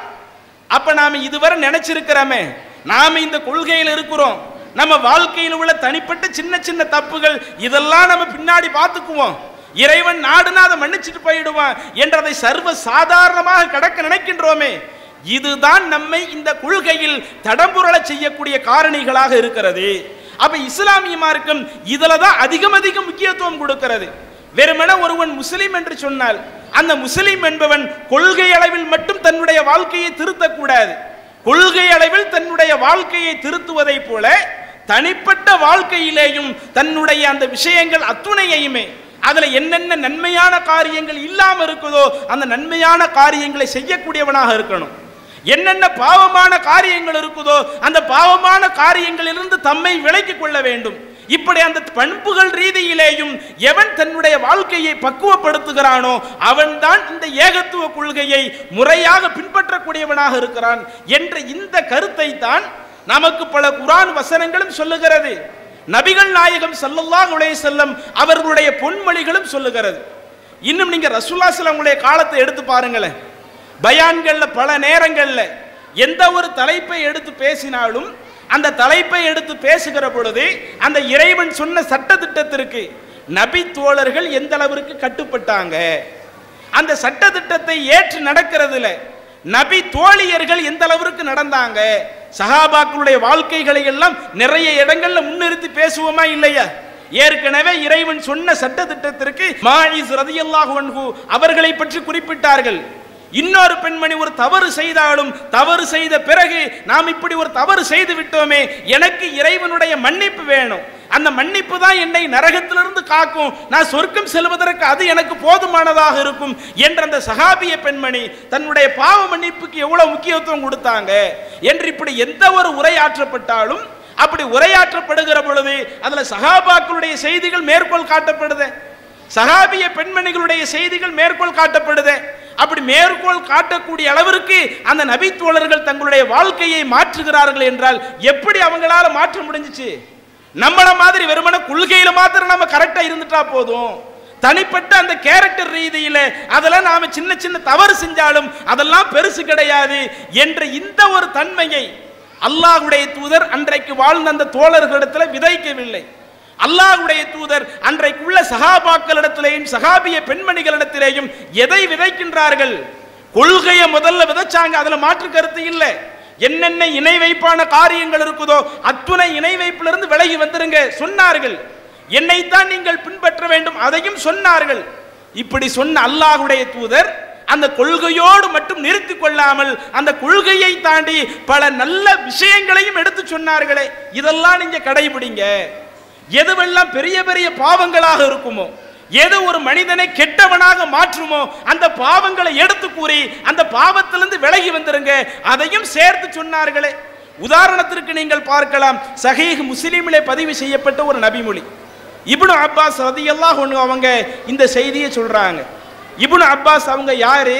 அப்ப நாம இதுவரை நினைச்சிருக்கிறோமே, நாம இந்த கொள்கையில் இருக்கிறோம், நம்ம வாழ்க்கையில் உள்ள தனிப்பட்ட சின்ன சின்ன தப்புகள் இதெல்லாம் நம்ம பின்னாடி பார்த்துக்குவோம், இறைவன் நாடுனா அதை மன்னிச்சுட்டு போயிடுவான் என்றதை சர்வ சாதாரணமாக கடக்க நினைக்கின்றோமே, இதுதான் நம்மை இந்த கொள்கையில் தடம்புரள செய்யக்கூடிய காரணிகளாக இருக்கிறது. அப்ப இஸ்லாமிய மார்க்கம் இதுல தான் அதிகம் முக்கியத்துவம் கொடுக்கிறது. வெறுமன ஒருவன் முஸ்லிம் என்று சொன்னால் அந்த முஸ்லிம் என்பவன் கொள்கை அளவில் மட்டும் தன்னுடைய வாழ்க்கையை திருத்தக்கூடாது. கொள்கை அளவில் தன்னுடைய வாழ்க்கையை திருத்துவதை போல தனிப்பட்ட வாழ்க்கையிலேயும் தன்னுடைய அந்த விஷயங்கள் அத்துணையுமே அதுல என்னென்ன நன்மையான காரியங்கள் இல்லாம இருக்குதோ அந்த நன்மையான காரியங்களை செய்யக்கூடியவனாக இருக்கணும். என்னென்ன பாவமான காரியங்கள் இருக்குதோ அந்த பாவமான காரியங்களிலிருந்து தம்மை விலக்கிக் கொள்ள வேண்டும். இப்படி அந்த பண்புகள் ரீதியிலேயும் எவன் தன்னுடைய வாழ்க்கையை பக்குவப்படுத்துகிறானோ அவன்தான் இந்த ஏகத்துவ கொள்கையை முறையாக பின்பற்றக்கூடியவனாக இருக்கிறான் என்ற இந்த கருத்தை தான் நமக்கு பல குர்ஆன் வசனங்களும் சொல்லுகிறது. நபிகள் நாயகம் ஸல்லல்லாஹு அலைஹி வஸல்லம் அவர்களுடைய பொன்மொழிகளும் சொல்லுகிறது. இன்னும் நீங்க ரசூலுல்லாஹி ஸல்லல்லாஹு அலைஹி வஸல்லம் காலத்தை எடுத்து பாருங்களேன். பயான்கள்ல பல நேரங்கள்ல எந்த ஒரு தலைப்பை எடுத்து பேசினாலும் அந்த தலைப்பை எடுத்து பேசுகிற பொழுது அந்த இறைவன் சொன்ன சட்ட திட்டத்திற்கு நபி தோழர்கள் எந்த அளவிற்கு கட்டுப்பட்டாங்க, அந்த சட்ட திட்டத்தை ஏற்று நடக்கிறதுல நபி தோழியர்கள் எந்த அளவிற்கு நடந்தாங்க, சஹாபாக்களுடைய வாழ்க்கைகளை எல்லாம் நிறைய இடங்கள்ல முன்னிறுத்தி பேசுவோமா இல்லையா? ஏற்கனவே இறைவன் சொன்ன சட்ட திட்டத்திற்கு மாயிஸ் ரலியல்லாஹு அன்ஹு அவர்களை பற்றி குறிப்பிட்டார்கள். இன்னொரு பெண்மணி ஒரு தவறு செய்தாலும் தவறு செய்த பிறகு நாம் இப்படி ஒரு தவறு செய்து விட்டோமே, எனக்கு இறைவனுடைய மன்னிப்பு வேணும், அந்த மன்னிப்பு தான் என்னை நரகத்திலிருந்து காக்கும், நான் சொர்க்கம் செல்வதற்கு அது எனக்கு போதுமானதாக இருக்கும் என்ற அந்த சஹாபிய பெண்மணி தன்னுடைய பாவ மன்னிப்புக்கு எவ்வளவு முக்கியத்துவம் கொடுத்தாங்க என்று இப்படி எந்த ஒரு உரையாற்றப்பட்டாலும் அப்படி உரையாற்றப்படுகிற பொழுது அதுல சஹாபாக்களுடைய செய்திகள் மேற்கோள் காட்டப்படுது, சஹாபிய பெண்மணிகளுடைய செய்திகள் மேற்கோள் காட்டப்படுது. அப்படி மேற்கோள் காட்டக்கூடிய அளவிற்கு அந்த நபி தோழர்கள் தங்களுடைய வாழ்க்கையை மாற்றுகிறார்கள் என்றால் எப்படி அவங்களால மாற்ற முடிஞ்சிச்சு? நம்மள மாதிரி வெறுமன கொள்கையில மாத்திரம் நம்ம கரெக்டா இருந்துட்டா போதும், தனிப்பட்ட அந்த கேரக்டர் ரீதியில அதெல்லாம் நாம சின்ன சின்ன தவறு செஞ்சாலும் அதெல்லாம் பெருசு கிடையாது என்ற இந்த ஒரு தன்மையை அல்லாஹ்வுடைய தூதர் அன்றைக்கு வாழ்ந்த அந்த தோழர்களிடத்தில் விதைக்கவில்லை. அல்லாஹ்வுடைய தூதர் அன்றைக்குள்ள சஹாபாக்களிடத்திலேயும் சஹாபிய பெண்மணிகளிடத்திலேயும் எதை விதைக்கின்றார்கள்? கொள்கையை முதல்ல விதைச்சாங்க, அதுல மாற்று கருத்து இல்லை. என்னென்ன இணை வைப்பான காரியங்கள் இருக்குதோ அத்துணை இணை வைப்பிலிருந்து விலகி வந்துருங்க சொன்னார்கள். என்னைத்தான் நீங்கள் பின்பற்ற வேண்டும் அதையும் சொன்னார்கள். இப்படி சொன்ன அல்லாஹ்வுடைய தூதர் அந்த கொள்கையோடு மட்டும் நிறுத்தி கொள்ளாமல் அந்த கொள்கையை தாண்டி பல நல்ல விஷயங்களையும் எடுத்து சொன்னார்களே, இதெல்லாம் நீங்க கடைபிடிங்க. எதுவெல்லாம் பெரிய பெரிய பாவங்களாக இருக்குமோ, எது ஒரு மனிதனை கெட்டவனாக மாற்றுமோ அந்த பாவங்களை எடுத்து கூறி அந்த பாவத்திலிருந்து விலகி வந்துருங்க, அதையும் சேர்த்து சொன்னார்களே. உதாரணத்திற்கு நீங்கள் பார்க்கலாம், சஹீஹ் முஸ்லிமிலே பதிவு செய்யப்பட்ட ஒரு நபிமொழி. இப்னு அப்பாஸ் ரலியல்லாஹு அன்ஹு அவங்க இந்த செய்தியை சொல்றாங்க. இப்னு அப்பாஸ் அவங்க யாரு?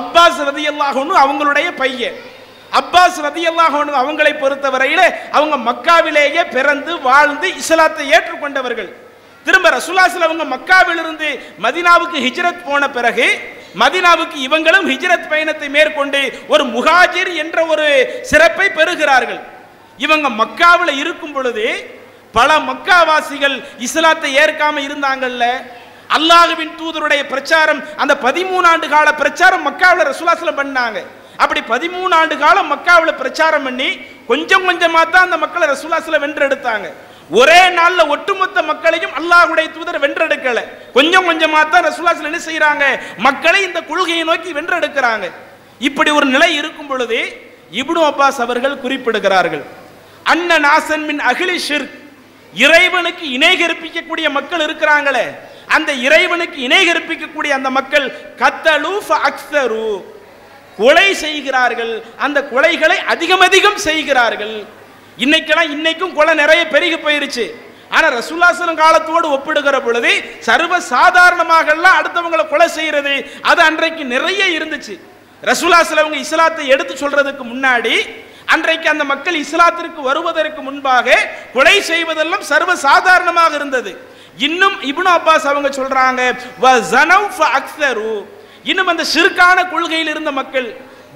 அப்பாஸ் ரலியல்லாஹு அன்ஹு அவங்களுடைய பையன். அப்பாஸ் ரலியல்லாஹு அன்ஹு அவங்களை பொறுத்தவரையில அவங்க மக்காவிலேயே பிறந்து வாழ்ந்து இஸ்லாத்தை ஏற்றுக்கொண்டவர்கள். திரும்ப ரசூலுல்லாஹி ஸல்லல்லாஹு அலைஹி வஸல்லம் அவங்க மக்காவிலிருந்து மதீனாவுக்கு ஹிஜ்ரத் போன பிறகு மதீனாவுக்கு இவங்களும் ஹிஜ்ரத் பயணத்தை மேற்கொண்டு ஒரு முஹாஜிர் என்ற ஒரு சிறப்பை பெறுகிறார்கள். இவங்க மக்காவில் இருக்கும் பொழுது பல மக்காவாசிகள் இஸ்லாத்தை ஏற்காம இருந்தாங்கல்ல. அல்லாஹ்வின் தூதருடைய பிரச்சாரம், அந்த 13 ஆண்டு கால பிரச்சாரம் மக்காவில் ரசூலுல்லாஹி ஸல்லல்லாஹு அலைஹி வஸல்லம் பண்ணாங்க. அப்படி 13 ஆண்டு காலம் மக்காவில் பிரச்சாரம் பண்ணி கொஞ்சம் கொஞ்சமா தான் அந்த மக்களை ரசூலுல்லாஹி ஸல்லல்லாஹு அலைஹி வஸல்லம் வென்றெடுத்தாங்க. ஒரே நாள்ல ஒட்டுமொத்த மக்களையும் அல்லாஹ்வுடைய தூதர் வென்றெடுக்கல. கொஞ்சம் கொஞ்சமா தான் ரசூலுல்லாஹி ஸல்லல்லாஹு அலைஹி வஸல்லம் என்ன செய்யறாங்க? மக்களை இந்த கொள்கையை நோக்கி வென்றெடுக்கிறாங்க. இப்படி ஒரு நிலை இருக்கும் பொழுது இப்னு அப்பாஸ் அவர்கள் குறிப்பிடுகிறார்கள், அன்ன நாசன் மின் அஹ்லி ஷிர்க், இறைவனுக்கு இணை கற்பிக்கக்கூடிய மக்கள் இருக்கிறாங்களே, அந்த இறைவனுக்கு இணை கற்பிக்கக்கூடிய அந்த மக்கள் கத்தலு ஃபஅக்ஸரு, கொலை செய்கிறார்கள், அந்த கொலைகளை அதிகம் செய்கிறார்கள். இன்னைக்கும் கொலை நிறைய பெருகி போயிருச்சு. ஆனா ரசூலுல்லாஹி ஸல்லல்லாஹு அலைஹி வஸல்லம் காலத்தோடு ஒப்பிடுகிற பொழுது சர்வ சாதாரணமாக எல்லாம் அடுத்தவங்களை கொலை செய்யறது அது அன்றைக்கு நிறைய இருந்துச்சு. ரசூலுல்லாஹி ஸல்லல்லாஹு அலைஹி வஸல்லம் இஸ்லாத்தை எடுத்து சொல்றதுக்கு முன்னாடி அன்றைக்கு அந்த மக்கள் இஸ்லாத்திற்கு வருவதற்கு முன்பாக கொலை செய்வதெல்லாம் சர்வ சாதாரணமாக இருந்தது. இன்னும் இப்னு அப்பாஸ் அவங்க சொல்றாங்க, இன்னும் அந்த ஷிர்கான கொள்கையில் இருந்த மக்கள்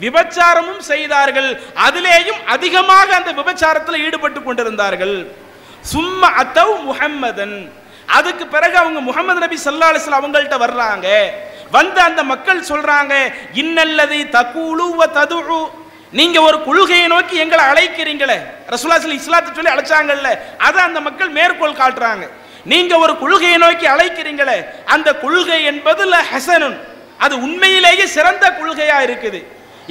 விபச்சாரமும் செய்தார்கள், அதிலேயும் அதிகமாக அந்த விபச்சாரத்தில் ஈடுபட்டு கொண்டிருந்தார்கள். சும்மா அத்தவ் முஹம்மதன், அதுக்கு பிறகு அவங்க முஹம்மது நபி ஸல்லல்லாஹு அலைஹி வஸல்லம் அவங்கள்ட்ட வர்றாங்க. வந்து அந்த மக்கள் சொல்றாங்க, இன்னல்லதி தகூலு வ ததுஉ, நீங்க ஒரு கொள்கையை நோக்கி எங்களை அழைக்கிறீங்களே, ரசூலுல்லாஹி ஸல்லல்லாஹு அலைஹி வஸல்லம் இஸ்லாத்தை சொல்லி அழைச்சாங்கல்ல, அதை அந்த மக்கள் மேற்கோள் காட்டுறாங்க. நீங்க ஒரு கொள்கையை நோக்கி அழைக்கிறீங்களே, அந்த கொள்கை என்பது ஹஸனுன், அது உண்மையிலேயே சிறந்த கொள்கையா இருக்குது.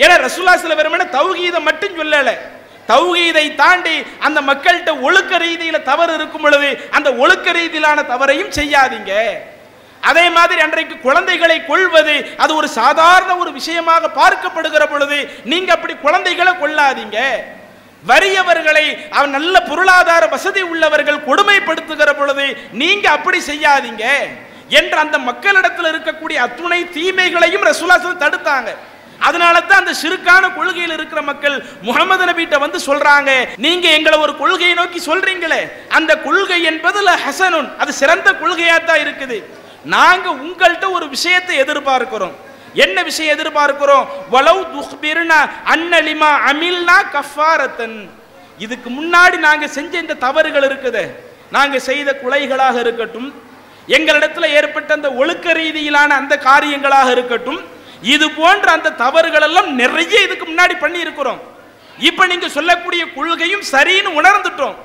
ஏன்னா ரசூலுல்லாஹி ஸல்லல்லாஹு அலைஹி வஸல்லம் தௌஹீதை மட்டும் சொல்லல, தௌஹீதை தாண்டி அந்த மக்கள்கிட்ட ஒழுக்க ரீதியில தவறு இருக்கும் பொழுது அந்த ஒழுக்க ரீதியிலான தவறையும் செய்யாதீங்க. அதே மாதிரி அன்றைக்கு குழந்தைகளை கொல்வது அது ஒரு சாதாரண ஒரு விஷயமாக பார்க்கப்படுகிற பொழுது நீங்க அப்படி குழந்தைகளை கொல்லாதீங்க. வறியவர்களை, அவன் நல்ல பொருளாதார வசதி உள்ளவர்கள் கொடுமைப்படுத்துகிற பொழுது நீங்க அப்படி செய்யாதீங்க என்ற அந்த மக்களிடத்தில் இருக்கக்கூடிய அத்துணை தீமைகளையும் ரசூலுல்லாஹி ஸல்லல்லாஹு அலைஹி வஸல்லம் தடுத்தாங்க. அதனால தான் அந்த ஷிர்கான கொள்கையில் இருக்கிற மக்கள் முஹம்மது நபிட்ட வந்து சொல்றாங்க, நீங்க எங்களை ஒரு கொள்கையை நோக்கி சொல்றீங்களே, அந்த கொள்கை என்பது ஹஸனுன், அது சிறந்த கொள்கையா தான் இருக்குது. நாங்க உங்கள்கிட்ட ஒரு விஷயத்தை எதிர்பார்க்கிறோம். என்ன விஷயம் எதிர்பார்க்கிறோம்? வலவ் துக்பிர்னா அன்ன லிமா அமில்னா கஃபாரத்தன், இதுக்கு முன்னாடி நாங்க செஞ்ச இந்த தவறுகள் இருக்குது, நாங்க செய்த கொலைகளாக இருக்கட்டும், எங்களிடத்தில் ஏற்பட்ட அந்த ஒழுக்க ரீதியிலான அந்த காரியங்களாக இருக்கட்டும், இது போன்ற அந்த தவறுகள் எல்லாம் நிறைய இதுக்கு முன்னாடி பண்ணி இருக்கிறோம். இப்ப நீங்க சொல்லக்கூடிய கொள்கையும் சரின்னு உணர்ந்துட்டோம்.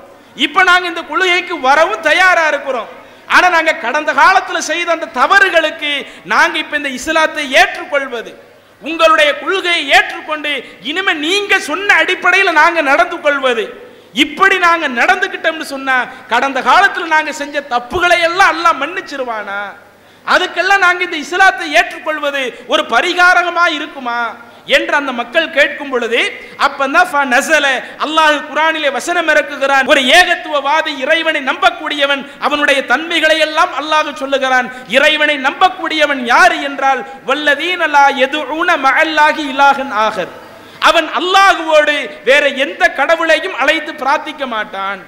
இப்ப நாங்க இந்த கொள்கைக்கு வரவும் தயாரா இருக்கிறோம். ஆனா நாங்க கடந்த காலத்தில் செய்த அந்த தவறுகளுக்கு நாங்க இப்ப இந்த இஸ்லாத்தை ஏற்றுக்கொள்வது, உங்களுடைய கொள்கையை ஏற்றுக்கொண்டு இனிமே நீங்க சொன்ன அடிப்படையில் நாங்க நடந்து கொள்வது, இப்படி நாங்க நடந்துகிட்டோம்னு சொன்னா கடந்த காலத்தில் நாங்க செஞ்ச தப்புகளை எல்லாம் அல்லாஹ் மன்னிச்சிருவானா? அதுக்கெல்லாம் நாங்க இந்த இஸ்லாத்தை ஏற்றுக்கொள்வது ஒரு பரிகாரமா இருக்குமா என்று அந்த மக்கள் கேட்கும் பொழுது அப்பதான் நஸல, அல்லாஹ் குர்ஆனிலே வசனம் இறக்குகிறான், ஒரு ஏகத்துவவாதி இறைவனை நம்பக்கூடியவன் அவனுடைய தன்மைகளை எல்லாம் அல்லாஹ் சொல்லுகிறான். இறைவனை நம்பக்கூடியவன் யார் என்றால் வல்லதீன லா யதுஊன மஅல்லாஹி இலாஹன் ஆகர், அவன் அல்லாஹ்வோடு வேற எந்த கடவுளையும் அழைத்து பிரார்த்திக்க மாட்டான்.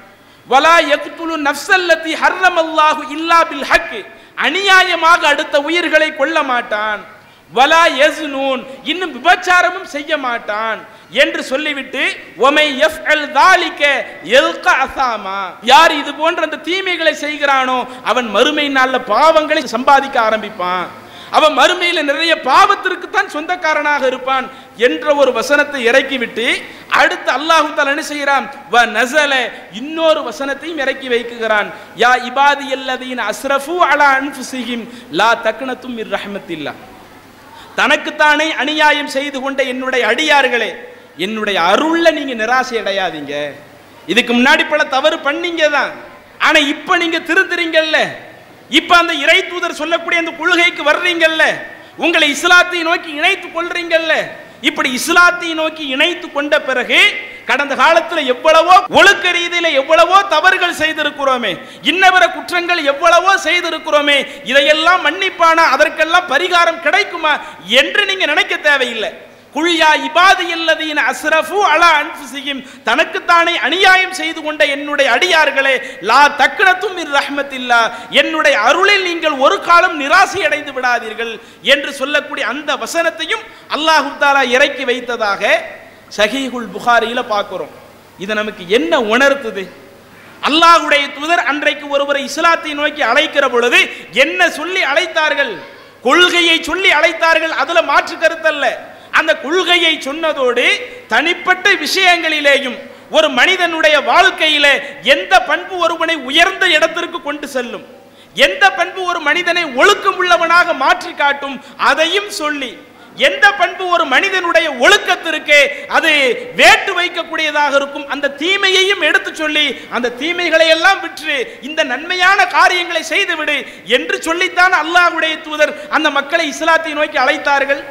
வலா யக்துலு நஃப்ஸல்லதி ஹர்ரமல்லாஹு இல்லா பில் ஹக், அநியாயமாக அடுத்த உயிர்களை கொல்ல மாட்டான். வலா யஸ்னூன், இன்னும் விபச்சாரமும் செய்ய மாட்டான் என்று சொல்லிவிட்டு ஒமை யஃப்அல் ذلك யல்கா அஸாமா, யார் இது போன்ற அந்த தீமைகளை செய்கிறானோ அவன் மறுமை நாள்ல பாவங்களை சம்பாதிக்க ஆரம்பிப்பான், அவன் மறுமையில நிறைய பாவத்திற்கு தான் சொந்தக்காரனாக இருப்பான் என்ற ஒரு வசனத்தை இறக்கிவிட்டு அடுத்து அல்லாஹ் தஆலா என்ன செய்கிறான், வ நஸல, இன்னொரு வசனத்தையும் இறக்கி வைக்குகிறான். யா இபாதியல்லதீன அஸ்ரஃபு அலா அன்ஃபுஸிஹிம் லா தக்னது மிர் ரஹ்மத்தில்லாஹ், தனக்குத்தானே அநியாயம் செய்து கொண்ட என்னுடைய அடியார்களே, என்னுடைய அருள்ல நீங்க நிராசை அடையாதீங்க. இதுக்கு முன்னாடி பல தவறு பண்ணீங்க தான், ஆனா இப்ப நீங்க திருந்துறீங்கல்ல, இப்ப அந்த இறை தூதர் சொல்லக்கூடிய அந்த கொள்கைக்கு வர்றீங்கல்ல, உங்களை இஸ்லாத்தை நோக்கி இணைத்து கொள்றீங்கல்ல, இப்படி இஸ்லாத்தை நோக்கி இணைத்து கொண்ட பிறகு கடந்த காலத்தில் எவ்வளவோ ஒழுக்க ரீதியில எவ்வளவோ தவறுகள் செய்திருக்கிறோமே, இன்னவர குற்றங்கள் எவ்வளவோ செய்திருக்கிறோமே, இதையெல்லாம் மன்னிப்பானா, அதற்கெல்லாம் பரிகாரம் கிடைக்குமா என்று நீங்க நினைக்க தேவையில்லை. குல்யா இபாதியல்லதீன அஸ்ரஃபு அலா அன்ஃபுஸிஹிம், தனக்குத்தானே அநியாயம் செய்து கொண்ட என்னுடைய அடியார்களே, லா தக்னது மிர் ரஹ்மத்தில்லாஹ், என்னுடைய அருளில் நீங்கள் ஒரு காலம் நிராசை அடைந்து விடாதீர்கள் என்று சொல்லக்கூடிய அந்த வசனத்தையும் அல்லாஹ் தஆலா இறக்கி வைத்ததாக சஹீஹுல் புகாரியில பார்க்கிறோம். இது நமக்கு என்ன உணர்த்துது? அல்லாஹ்வுடைய தூதர் அன்றைக்கு ஒருவரை இஸ்லாத்தை நோக்கி அழைக்கிற பொழுது என்ன சொல்லி அழைத்தார்கள்? கொள்கையை சொல்லி அழைத்தார்கள், அதுல மாற்று கருத்தல்ல. அந்த கொள்கையை சொன்னதோடு தனிப்பட்ட விஷயங்களிலேயும் ஒரு மனிதனுடைய வாழ்க்கையில எந்த பண்பு ஒருவனை உயர்ந்த இடத்திற்கு கொண்டு செல்லும், எந்த பண்பு ஒரு மனிதனை ஒழுக்கம் உள்ளவனாக மாற்றி காட்டும், அதையும் சொல்லி, எந்த பண்பு ஒரு மனிதனுடைய ஒழுக்கத்திற்கு அது வேட்டு வைக்கக்கூடியதாக இருக்கும் அந்த தீமையையும் எடுத்து சொல்லி, அந்த தீமைகளை எல்லாம் விற்று இந்த நன்மையான காரியங்களை செய்துவிடு என்று சொல்லித்தான் அல்லாஹ்வுடைய தூதர் அந்த மக்களை இஸ்லாத்தை நோக்கி அழைத்தார்கள்.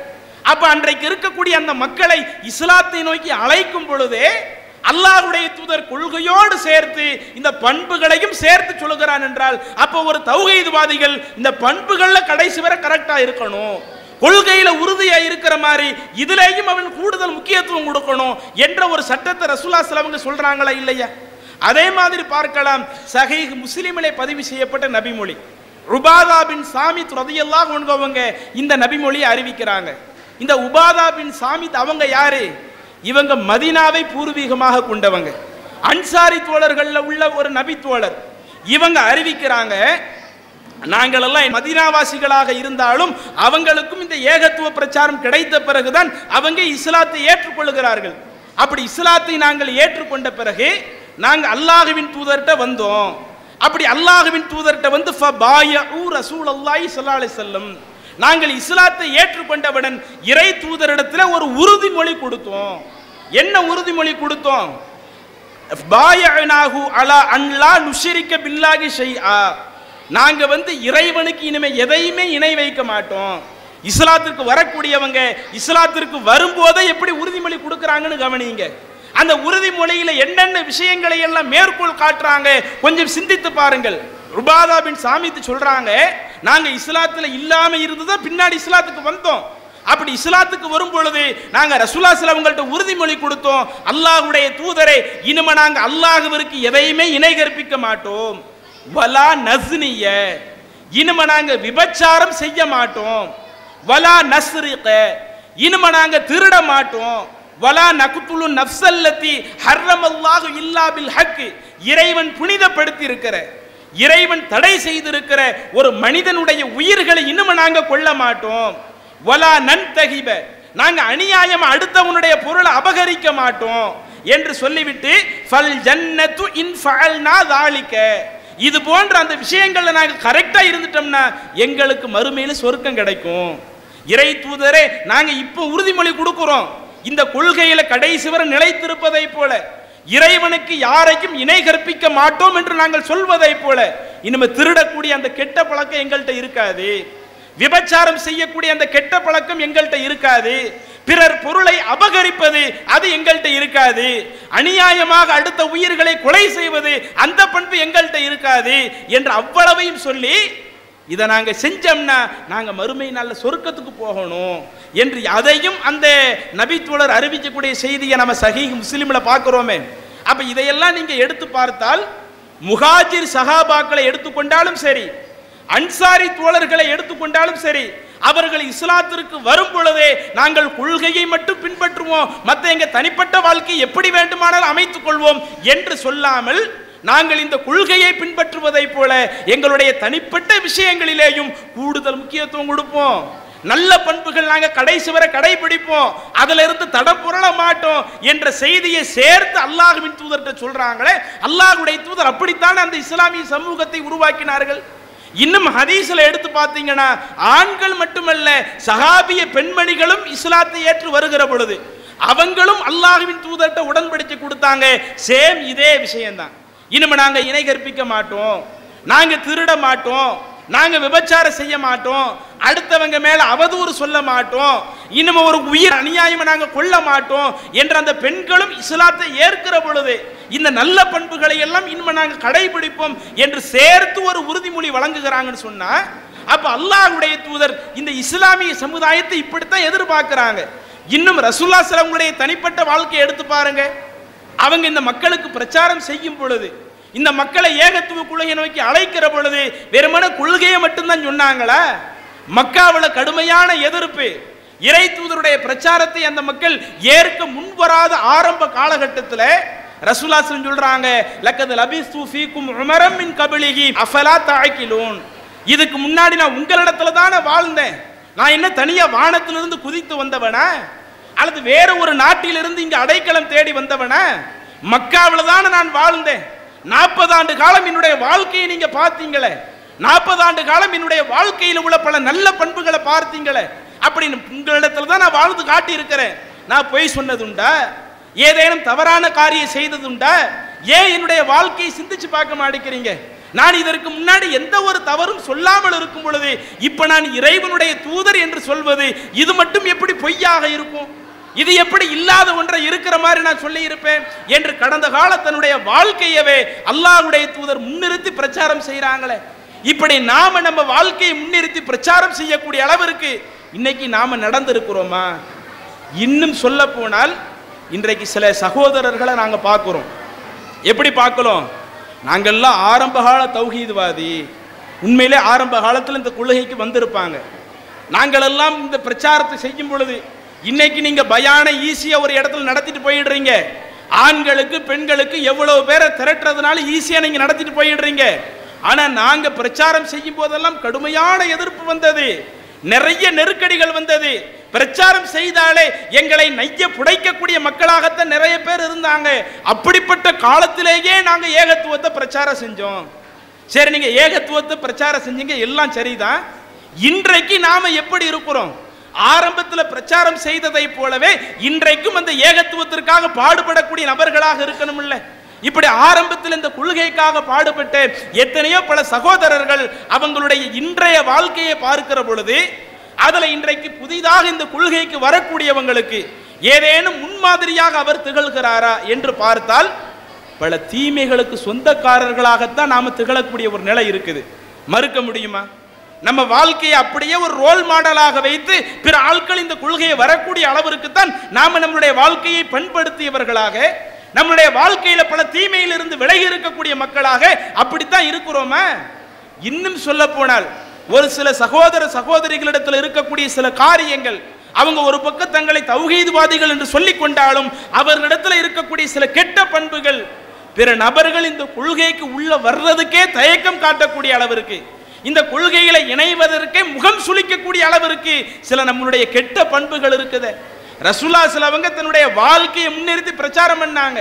அப்ப அன்றைக்கு இருக்கக்கூடிய அந்த மக்களை இஸ்லாத்தை நோக்கி அழைக்கும் பொழுதே அல்லாஹ்வுடைய தூதர் கொள்கையோடு சேர்த்து இந்த பண்புகளையும் சேர்த்து சொல்லுகிறான் என்றால், அப்ப ஒரு தௌஹீத்வாதிகள் இந்த பண்புகள்ல கடைசி வரை கரெக்டா இருக்கணும், கொள்கையில உறுதியா இருக்கிற மாதிரி இதுலயும் அவன் கூடுதல் முக்கியத்துவம் கொடுக்கணும் என்ற ஒரு சட்டத்தை ரசூலுல்லாஹி ஸல்லல்லாஹு அலைஹி வஸல்லம் சொல்றாங்களா இல்லையா? அதே மாதிரி பார்க்கலாம், சஹீஹ் முஸ்லிமிலே பதிவு செய்யப்பட்ட நபிமொழி, உபாதா பின் சாமித் ரலியல்லாஹு அன்ஹு அவங்க இந்த நபிமொழியை அறிவிக்கிறாங்க. இந்த உபாதா பின் சாமித் அவங்க யாரு? இவங்க மதீனாவை பூர்வீகமாக கொண்டவங்க, அன்சாரி தோழர்கள்ல உள்ள ஒரு நபி தோழர். இவங்க அறிவிக்கிறாங்க, நாங்கள் எல்லாம் மதீனாவாசிகளாக இருந்தாலும் அவங்களுக்கும் இந்த ஏகத்துவ பிரச்சாரம் கிடைத்த பிறகுதான் அவங்க இஸ்லாத்தை ஏற்றுக்கொள்கிறார்கள். அப்படி இஸ்லாத்தை நாங்கள் ஏற்றுக்கொண்ட பிறகு நாங்கள் அல்லாஹ்வின் தூதர்கிட்ட வந்தோம். அப்படி அல்லாஹ்வின் தூதர்கிட்ட வந்து ஃபபாயஉ ரசூலுல்லாஹி ஸல்லல்லாஹு அலைஹி வஸல்லம், நாங்கள் இஸ்லாத்தை ஏற்றுக்கொண்டவுடன் இறை தூதரிடத்தில் ஒரு உறுதிமொழி கொடுத்தோம். என்ன உறுதிமொழி கொடுத்தோம்? பாயஅனாஹு அலா அன் லா நுஷ்ரிக பில்லாஹி ஷைஆ, நாங்க வந்து இறைவனுக்கு இனிமே எதையுமே இணை வைக்க மாட்டோம். இஸ்லாத்திற்கு வரக்கூடியவங்க இஸ்லாத்திற்கு வரும்போதே எப்படி உறுதிமொழி கொடுக்கறாங்கன்னு கவனிங்க. அந்த உறுதிமொழியில என்னென்ன விஷயங்களை எல்லாம் மேற்கோள் காட்டுறாங்க கொஞ்சம் சிந்தித்து பாருங்கள். உபாதா பின் சாமித் சொல்றாங்க, நாங்க இஸ்லாத்துல இல்லாம இருந்துதான் பின்னாடி இஸ்லாத்துக்கு வந்தோம். அப்படி இஸ்லாத்துக்கு வரும் பொழுது நாங்க ரசூலுல்லாஹி ஸல்லல்லாஹு அலைஹி வஸல்லம் உறுதிமொழி கொடுத்தோம், அல்லாஹ்வுடைய தூதரே இனிமே நாங்க அல்லாஹ்விற்கு எதையுமே இணை கற்பிக்க மாட்டோம். வலா நஸ்னிய, இனிமே நாங்க விபச்சாரம் செய்ய மாட்டோம். வலா நஸ்ரிக, இனிமே நாங்க திருட மாட்டோம். வலா நக்துலு நஃப்ஸல்லதி ஹர்ரமல்லாஹு இல்லா பில் ஹக், இறைவன் புனிதப்படுத்தி இருக்கிற, இறைவன் தடை செய்திருக்கிற ஒரு மனிதனுடைய உயிர்களை இனிமே நாங்க கொல்ல மாட்டோம். வலா நன்தகிப, நாங்க அநியாயம் அடுத்தவனுடைய பொருளை அபகரிக்க மாட்டோம் என்று சொல்லிவிட்டு ஃபல் ஜன்னத்து இன் ஃபஅல்னா ذلك, இது போன்ற அந்த விஷயங்கள்ல நாங்க கரெக்டா இருந்துட்டோம்னா எங்களுக்கு மறுமையில சொர்க்கம் கிடைக்கும். இறை தூதரே நாங்க இப்ப உறுதிமொழி கொடுக்கிறோம், இந்த கொள்கையில கடைசி வரை நிலைத்திருப்பதை போல, இறைவனுக்கு யாரையும் இணை கற்பிக்க மாட்டோம் என்று நாங்கள் சொல்வதை போல, இனிமே திருடக்கூடிய அந்த கெட்ட பழக்கம் எங்கள்கிட்ட இருக்காது, விபச்சாரம் செய்யக்கூடிய அந்த கெட்ட பழக்கம் எங்கள்கிட்ட இருக்காது, பிறர் பொருளை அபகரிப்பது அது எங்கள்கிட்ட இருக்காது, அநியாயமாக அடுத்த உயிர்களை கொலை செய்வது அந்த பண்பு எங்கள்கிட்ட இருக்காது என்று அவ்வளவையும் சொல்லி, இதை நாங்க செஞ்சோம்னா நாங்க மறுமை நாள்ல சொர்க்கத்துக்கு போகணும் என்று அதையும் அந்த நபி தோழர் அறிவிக்கக்கூடிய செய்தியை நம்ம சஹீஹ் முஸ்லிம்ல பார்க்கிறோமே. அப்ப இதையெல்லாம் நீங்க எடுத்து பார்த்தால், முஹாஜிர் சஹாபாக்களை எடுத்துக்கொண்டாலும் சரி, அன்சாரி தோழர்களை எடுத்துக்கொண்டாலும் சரி, அவர்கள் இஸ்லாத்திற்கு வரும் பொழுதே நாங்கள் கொள்கையை மட்டும் பின்பற்றுவோம், மற்ற எங்க தனிப்பட்ட வாழ்க்கை எப்படி வேண்டுமானால் அமைத்துக் கொள்வோம் என்று சொல்லாமல், நாங்கள் இந்த கொள்கையை பின்பற்றுவதை போல எங்களுடைய தனிப்பட்ட விஷயங்களிலேயும் கூடுதல் முக்கியத்துவம் கொடுப்போம். நல்ல பண்புகள் நாங்க கடைசி வரை கடைபிடிப்போம், அதுல இருந்து தடம் புரள மாட்டோம் என்ற செய்தியை சேர்த்து அல்லாஹ்வின் தூதர்கிட்ட சொல்றாங்களே. அல்லாஹ்வுடைய தூதர் அப்படித்தான் அந்த இஸ்லாமிய சமூகத்தை உருவாக்கினார்கள். இன்னும் ஹதீஸ்ல எடுத்து பார்த்தீங்கன்னா, ஆண்கள் மட்டுமல்ல, சஹாபிய பெண்மணிகளும் இஸ்லாத்தை ஏற்று வருகிற பொழுது அவங்களும் அல்லாஹ்வின் தூதர்கிட்ட உடன்படிக்கை கொடுத்தாங்க. சேம் இதே விஷயம்தான். இனிமே நாங்க இணை கற்பிக்க மாட்டோம், நாங்க திருட மாட்டோம், நாங்க விபச்சாரம் செய்ய மாட்டோம், அடுத்தவங்க மேல அவதூறு சொல்ல மாட்டோம், இனிமே ஒரு உயிர் அநியாயம் நாங்க கொள்ள மாட்டோம் என்ற அந்த பெண்களும் இஸ்லாத்தை ஏற்கிற பொழுது இந்த நல்ல பண்புகளை எல்லாம் இனிமே நாங்க கடைபிடிப்போம் என்று சேர்த்து ஒரு உறுதிமொழி வழங்குகிறாங்கன்னு சொன்னா, அப்ப அல்லாஹ்வுடைய தூதர் இந்த இஸ்லாமிய சமுதாயத்தை இப்படித்தான் எதிர்பார்க்கிறாங்க. இன்னும் ரசூலுல்லாஹி ஸல்லல்லாஹு அலைஹி வஸல்லம் தனிப்பட்ட வாழ்க்கையை எடுத்து பாருங்க. அவங்க இந்த மக்களுக்கு பிரச்சாரம் செய்யும் பொழுது, இந்த மக்களை ஏகத்துவ கொள்கையை நோக்கி அழைக்கிற பொழுது வெறுமன கொள்கையை மட்டும்தான் சொன்னாங்களா? மக்காவில் கடுமையான எதிர்ப்பு, இறை தூதருடைய பிரச்சாரத்தை அந்த மக்கள் ஏற்க முன்வராத ஆரம்ப காலகட்டத்தில் ரசூலுல்லாஹி ஸல்லல்லாஹு அலைஹி வஸல்லம் சொல்றாங்க, லக்கத் லபிஸ்து ஃபீக்கும் உமரம் மின் கபிலிஹி அஃபலா தஅகிலூன். இதுக்கு முன்னாடி நான் உங்களிடத்துல தானே வாழ்ந்தேன், நான் என்ன தனியா வானத்திலிருந்து குதித்து வந்தவனா அல்லது வேற ஒரு நாட்டிலிருந்து இங்க அடைக்கலம் தேடி வந்தவனா? மக்காவில் தானே நான் வாழ்ந்தேன். 40 ஆண்டு காலம் என்னுடைய வாழ்க்கையை நீங்க பார்த்தீங்களே, 40 ஆண்டு காலம் என்னுடைய வாழ்க்கையில் உள்ள பல நல்ல பண்புகளை பார்த்தீங்களே, அப்படின்னு உங்களிடத்துல தான் நான் வாழ்ந்து காட்டி இருக்கிறேன். நான் பொய் சொன்னதுண்டா, ஏதேனும் தவறான காரியம் செய்ததுண்டா? ஏன் என்னுடைய வாழ்க்கையை சிந்திச்சு பார்க்க மாட்டேங்கிறீங்க? நான் இதற்கு முன்னாடி எந்த ஒரு தவறும் சொல்லாமல் இருக்கும் பொழுது இப்ப நான் இறைவனுடைய தூதர் என்று சொல்வது இது மட்டும் எப்படி பொய்யாக இருக்கும்? இது எப்படி இல்லாத ஒன்றை இருக்கிற மாதிரி நான் சொல்லி இருப்பேன் என்று கடந்த கால தன்னுடைய வாழ்க்கையவே அல்லாஹ்வுடைய தூதர் முன்னிறுத்தி பிரச்சாரம் செய்யறாங்களே. இப்படி நாம நம்ம வாழ்க்கையை முன்னிறுத்தி பிரச்சாரம் செய்யக்கூடிய அளவிற்கு இன்னைக்கு நாம நடந்திருக்கிறோமா? இன்னும் சொல்ல போனால் இன்றைக்கு சில சகோதரர்களை நாங்க பார்க்கிறோம். எப்படி பார்க்கிறோம்? நாங்கள்லாம் ஆரம்ப கால தௌஹீத்வாதி, உண்மையிலே ஆரம்ப காலத்தில் இந்த கொள்கைக்கு வந்திருப்பாங்க. நாங்களெல்லாம் இந்த பிரச்சாரத்தை செய்யும் பொழுது இன்னைக்கு நீங்க பயான ஈஸியா ஒரு இடத்துல நடத்திட்டு போயிடுறீங்க. ஆண்களுக்கு பெண்களுக்கு எவ்வளவு பேரை திரட்டுறதுனால ஈஸியா நீங்க நடத்திட்டு போயிடுறீங்க. ஆனா நாங்க பிரச்சாரம் செய்யும் போதெல்லாம் கடுமையான எதிர்ப்பு வந்தது, நிறைய நெருக்கடிகள் வந்தது. பிரச்சாரம் செய்தாலே எங்களை நைய புடைக்கக்கூடிய மக்களாகத்தான் நிறைய பேர் இருந்தாங்க. அப்படிப்பட்ட காலத்திலேயே நாங்க ஏகத்துவத்தை பிரச்சாரம் செஞ்சோம். சரி, நீங்க ஏகத்துவத்தை பிரச்சாரம் செஞ்சீங்க, எல்லாம் சரிதான். இன்றைக்கு நாம எப்படி இருக்கிறோம்? ஆரம்பத்தில் பிரச்சாரம் செய்ததை போலவே இன்றைக்கும் அந்த ஏகத்துவத்திற்காக பாடுபடக்கூடிய நபர்களாக இருக்கணும் இல்ல? இப்படி ஆரம்பத்தில் இந்த கொள்கைக்காக பாடுபட்டு எத்தனையோ பல சகோதரர்கள் அவங்களுடைய இன்றைய வாழ்க்கையை பார்க்கிற பொழுது அதுல இன்றைக்கு புதிதாக இந்த கொள்கைக்கு வரக்கூடியவங்களுக்கு ஏதேனும் முன்மாதிரியாக அவர் திகழ்கிறாரா என்று பார்த்தால் பல தீமைகளுக்கு சொந்தக்காரர்களாகத்தான் நாம திகழக்கூடிய ஒரு நிலை இருக்குது. மறுக்க முடியுமா? நம்ம வாழ்க்கையை அப்படியே ஒரு ரோல் மாடலாக வைத்து பிற ஆட்கள் இந்த கொள்கையை வரக்கூடிய அளவிற்குத்தான் நாம நம்முடைய வாழ்க்கையை பண்படுத்தியவர்களாக, நம்முடைய வாழ்க்கையில பல தீமையிலிருந்து விலகி இருக்கக்கூடிய மக்களாக அப்படித்தான் இருக்கிறோமா? இன்னும் சொல்ல போனால் ஒரு சில சகோதர சகோதரிகளிடத்தில் இருக்கக்கூடிய சில காரியங்கள், அவங்க ஒரு பக்கம் தங்களை தௌஹீத்வாதிகள் என்று சொல்லிக் கொண்டாலும் அவர்களிடத்தில் இருக்கக்கூடிய சில கெட்ட பண்புகள் பிற நபர்கள் இந்த கொள்கைக்கு உள்ள வர்றதுக்கே தயக்கம் காட்டக்கூடிய அளவிற்கு, இந்த கொள்கைகளை இணைவதற்கே முகம் சுளிக்கக்கூடிய அளவிற்கு சில நம்மளுடைய கெட்ட பண்புகள் இருக்குது. ரசூலுல்லாஹி ஸல்லல்லாஹு தன்னுடைய வாழ்க்கையை முன்னிறுத்தி பிரச்சாரம் பண்ணாங்க.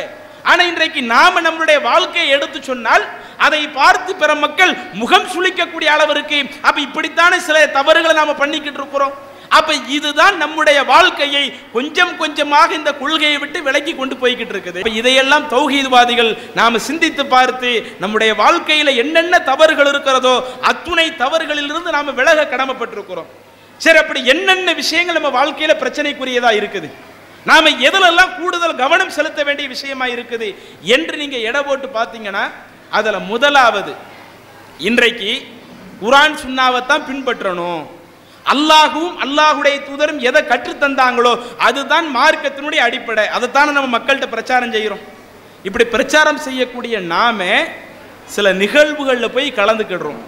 ஆனா இன்றைக்கு நாம நம்மளுடைய வாழ்க்கையை எடுத்து சொன்னால் அதை பார்த்து பிற மக்கள் முகம் சுளிக்கக்கூடிய அளவிற்கு அப்ப இப்படித்தானே சில தவறுகளை நாம பண்ணிக்கிட்டு இருக்கிறோம். அப்ப இதுதான் நம்முடைய வாழ்க்கையை கொஞ்சம் கொஞ்சமாக இந்த கொள்கையை விட்டு விலக்கி கொண்டு போய்கிட்டு இருக்குது. இதையெல்லாம் தௌஹீத்வாதிகள் நாம சிந்தித்து பார்த்து நம்முடைய வாழ்க்கையில என்னென்ன தவறுகள் இருக்கிறதோ அத்துணை தவறுகளிலிருந்து நாம விலக கடமைப்பட்டிருக்கிறோம். சரி, அப்படி என்னென்ன விஷயங்கள் நம்ம வாழ்க்கையில பிரச்சனைக்குரியதா இருக்குது, நாம எதிலெல்லாம் கூடுதல் கவனம் செலுத்த வேண்டிய விஷயமா இருக்குது என்று நீங்க எடை போட்டு பார்த்தீங்கன்னா அதுல முதலாவது இன்றைக்கு குர்ஆன் சுன்னாவைத்தான் பின்பற்றணும். அல்லாஹுவும் அல்லாஹுடைய தூதரும் எதை கற்றுத்தந்தாங்களோ அதுதான் மார்க்கத்தினுடைய அடிப்படை. அதைத்தானே நம்ம மக்கள்கிட்ட பிரச்சாரம் செய்கிறோம். இப்படி பிரச்சாரம் செய்யக்கூடிய நாம சில நிகழ்வுகளில் போய் கலந்துக்கிடுறோம்.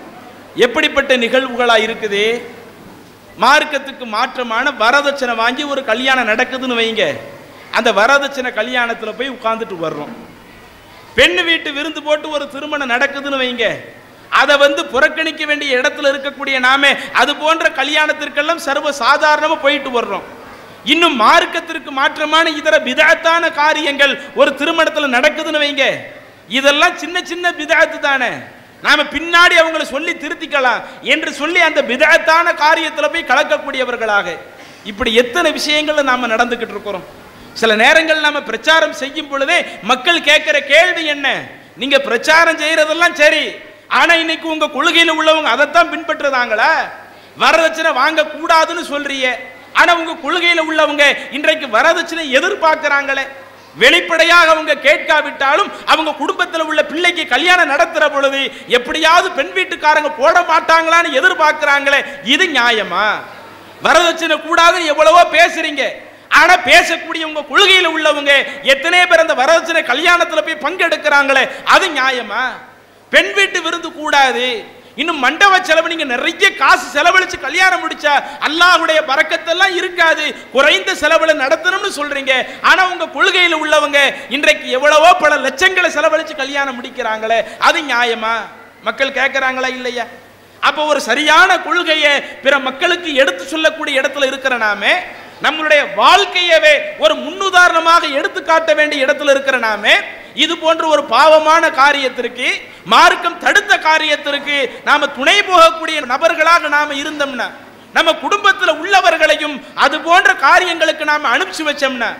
எப்படிப்பட்ட நிகழ்வுகளா இருக்குது? மார்க்கத்துக்கு மாற்றமான வரதட்சணை வாங்கி ஒரு கல்யாணம் நடக்குதுன்னு வைங்க. அந்த வரதட்சணை கல்யாணத்தில் போய் உட்கார்ந்துட்டு வர்றோம். பெண்ணு வீட்டு விருந்து போட்டு ஒரு திருமணம் நடக்குதுன்னு வைங்க. அதை புறக்கணிக்க வேண்டிய இடத்துல இருக்கக்கூடிய நாமே அது போன்ற கல்யாணத்திற்கெல்லாம் சர்வ சாதாரணமாக போயிட்டு வர்றோம். இன்னும் மார்க்கத்திற்கு மாற்றமான இதர பிதஅத்தான காரியங்கள் ஒரு திருமணத்தில் நடக்குதுன்னு வைங்க. இதெல்லாம் சின்ன சின்ன பிதஅத்து தானே, நாம பின்னாடி அவங்களை சொல்லி திருத்திக்கலாம் என்று சொல்லி அந்த பிதஅத்தான காரியத்தில் போய் கலக்கக்கூடியவர்களாக இப்படி எத்தனை விஷயங்கள் நாம நடந்துகிட்டு இருக்கிறோம். சில நேரங்கள் நாம பிரச்சாரம் செய்யும் பொழுதே மக்கள் கேட்கிற கேள்வி என்ன, நீங்க பிரச்சாரம் செய்யறதெல்லாம் சரி, ஆனா இன்னைக்கு உங்க கொள்கையில் உள்ளவங்க அதைத்தான் பின்பற்றுறாங்களா? வரதட்சணை வாங்க கூடாதுன்னு சொல்றீங்க, ஆனா உங்க கொள்கையில உள்ளவங்க இன்றைக்கு வரதட்சணை எதிர்பார்க்கிறாங்களே. வெளிப்படையாக அவங்க கேட்காவிட்டாலும் அவங்க குடும்பத்தில் உள்ள பிள்ளைக்கு கல்யாணம் நடத்துற பொழுது எப்படியாவது பெண் வீட்டுக்காரங்க போட மாட்டாங்களான்னு எதிர்பார்க்கிறாங்களே, இது நியாயமா? வரதட்சணை கூடாது எவ்வளவோ பேசுறீங்க, ஆனா பேசக்கூடிய உங்க கொள்கையில் உள்ளவங்க எத்தனை பேர் அந்த வரதட்சணை கல்யாணத்துல போய் பங்கெடுக்கிறாங்களே, அது நியாயமா? பெண் வீட்டு விருந்து கூடாது, இன்னும் மண்டப செலவு நீங்க நிறைய காசு செலவழிச்சு கல்யாணம் முடிச்சா அல்லாஹ்வுடைய பரக்கத்தெல்லாம் இருக்காது, குறைந்த செலவுல நடத்தணும்னு சொல்றீங்க. ஆனா உங்க கொள்கையில் உள்ளவங்க இன்றைக்கு எவ்வளவோ பல லட்சங்களை செலவழிச்சு கல்யாணம் முடிக்கிறாங்களே, அது நியாயமா? மக்கள் கேட்கிறாங்களா இல்லையா? அப்போ ஒரு சரியான கொள்கையை பிற மக்களுக்கு எடுத்து சொல்லக்கூடிய இடத்துல இருக்கிற நாமே, நம்மளுடைய வாழ்க்கையவே ஒரு முன்னுதாரணமாக எடுத்து காட்ட வேண்டிய இடத்துல இருக்கிற நாமே, இது போன்ற ஒரு பாவமான காரியத்திற்கு, மார்க்கம் தடுத்த காரியத்திற்கு நாம துணை போகக்கூடிய நபர்களாக நாம இருந்தோம்னா, நம்ம குடும்பத்தில் உள்ளவர்களையும் அது போன்ற காரியங்களுக்கு நாம அனுப்பிச்சு வச்சோம்னா,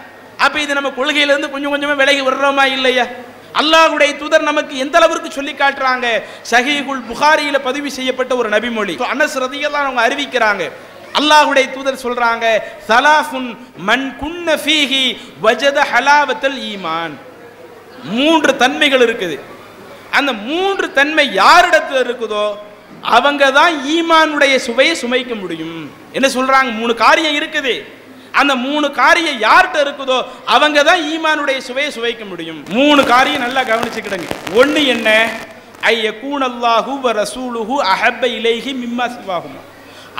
அப்ப இது நம்ம கொள்கையிலிருந்து கொஞ்சம் கொஞ்சமா விலகி வர்றோமா இல்லையா? அல்லாஹ்வுடைய தூதர் நமக்கு எந்த அளவிற்கு சொல்லி காட்டுறாங்க. ஸஹீஹுல் புகாரியில பதிவு செய்யப்பட்ட ஒரு நபிமொழி, அனஸ் ரலியல்லாஹு அவங்க அறிவிக்கிறாங்க. அல்லாஹ்வுடைய தூதர் சொல்றாங்க, ஸலாஃபுன் மன் குன்ன ஃபீஹி வஜத ஹலாவத்தல் ஈமான். 3 தன்மைகள் இருக்குது. அந்த 3 தன்மை யாரிடத்துல இருக்குதோ அவங்க தான் ஈமானுடைய சுவையை சுமைக்க முடியும். என்ன சொல்றாங்க? 3 காரியம் இருக்குது. அந்த 3 காரியம் யார்கிட்ட இருக்குதோ அவங்க தான் ஈமானுடைய சுவையை சுவைக்க முடியும். 3 காரியம் நல்லா கவனிச்சுக்கிடுங்க. ஒன்று என்ன? ஐயகூனல்லாஹு வ ரசூலுஹு அஹப்ப இலைஹி மிம்மா சிவாஹுமா.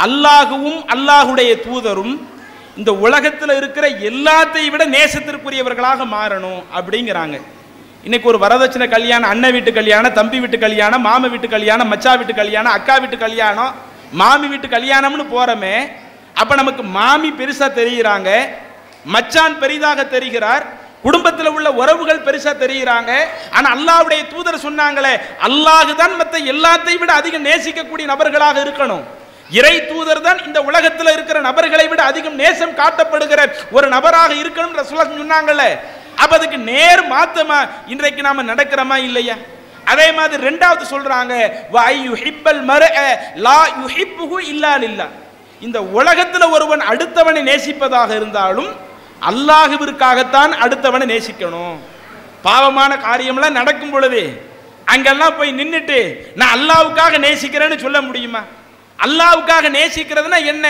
அல்லாஹுவும் அல்லாஹுடைய தூதரும் இந்த உலகத்தில் இருக்கிற எல்லாத்தையும் விட நேசத்திற்குரியவர்களாக மாறணும் அப்படிங்கிறாங்க. இன்னைக்கு ஒரு வரதட்சணை கல்யாணம், அண்ணன் வீட்டு கல்யாணம், தம்பி வீட்டு கல்யாணம், மாமா வீட்டு கல்யாணம், மச்சா வீட்டு கல்யாணம், அக்கா வீட்டு கல்யாணம், மாமி வீட்டு கல்யாணம்னு போறோமே, அப்ப நமக்கு மாமி பெருசா தெரிகிறாங்க, மச்சான் பெரிதாக தெரிகிறார், குடும்பத்தில் உள்ள உறவுகள் பெருசா தெரிகிறாங்க. ஆனா அல்லாஹ்வுடைய தூதர் சொன்னாங்களே, அல்லாஹ் தான் மற்ற எல்லாத்தையும் விட அதிகம் நேசிக்கக்கூடிய நபர்களாக இருக்கணும். இறை தூதர் தான் இந்த உலகத்தில் இருக்கிற நபர்களை விட அதிகம் நேசம் காட்டப்படுகிற ஒரு நபராக இருக்கணும் ரசூலுல்லாஹ் சொன்னாங்கல்ல. அப்ப அதுக்கு நேர் மாத்தமா இன்றைக்கு நாம நடக்கிறோமா இல்லையா? அதே மாதிரி 2வது சொல்றாங்க, வ யுஹிப்பல் மர்அ லா யுஹிப்புஹு இல்லா லில்லாஹ். இந்த உலகத்தில் ஒருவன் அடுத்தவனை நேசிப்பதாக இருந்தாலும் அல்லாஹ்விற்காகத்தான் அடுத்தவனை நேசிக்கணும். பாவமான காரியம்லாம் நடக்கும் பொழுது அங்கெல்லாம் போய் நின்றுட்டு நான் அல்லாஹ்வுக்காக நேசிக்கிறேன்னு சொல்ல முடியுமா? அல்லாஹ்வுக்காக நேசிக்கிறதுனா என்ன?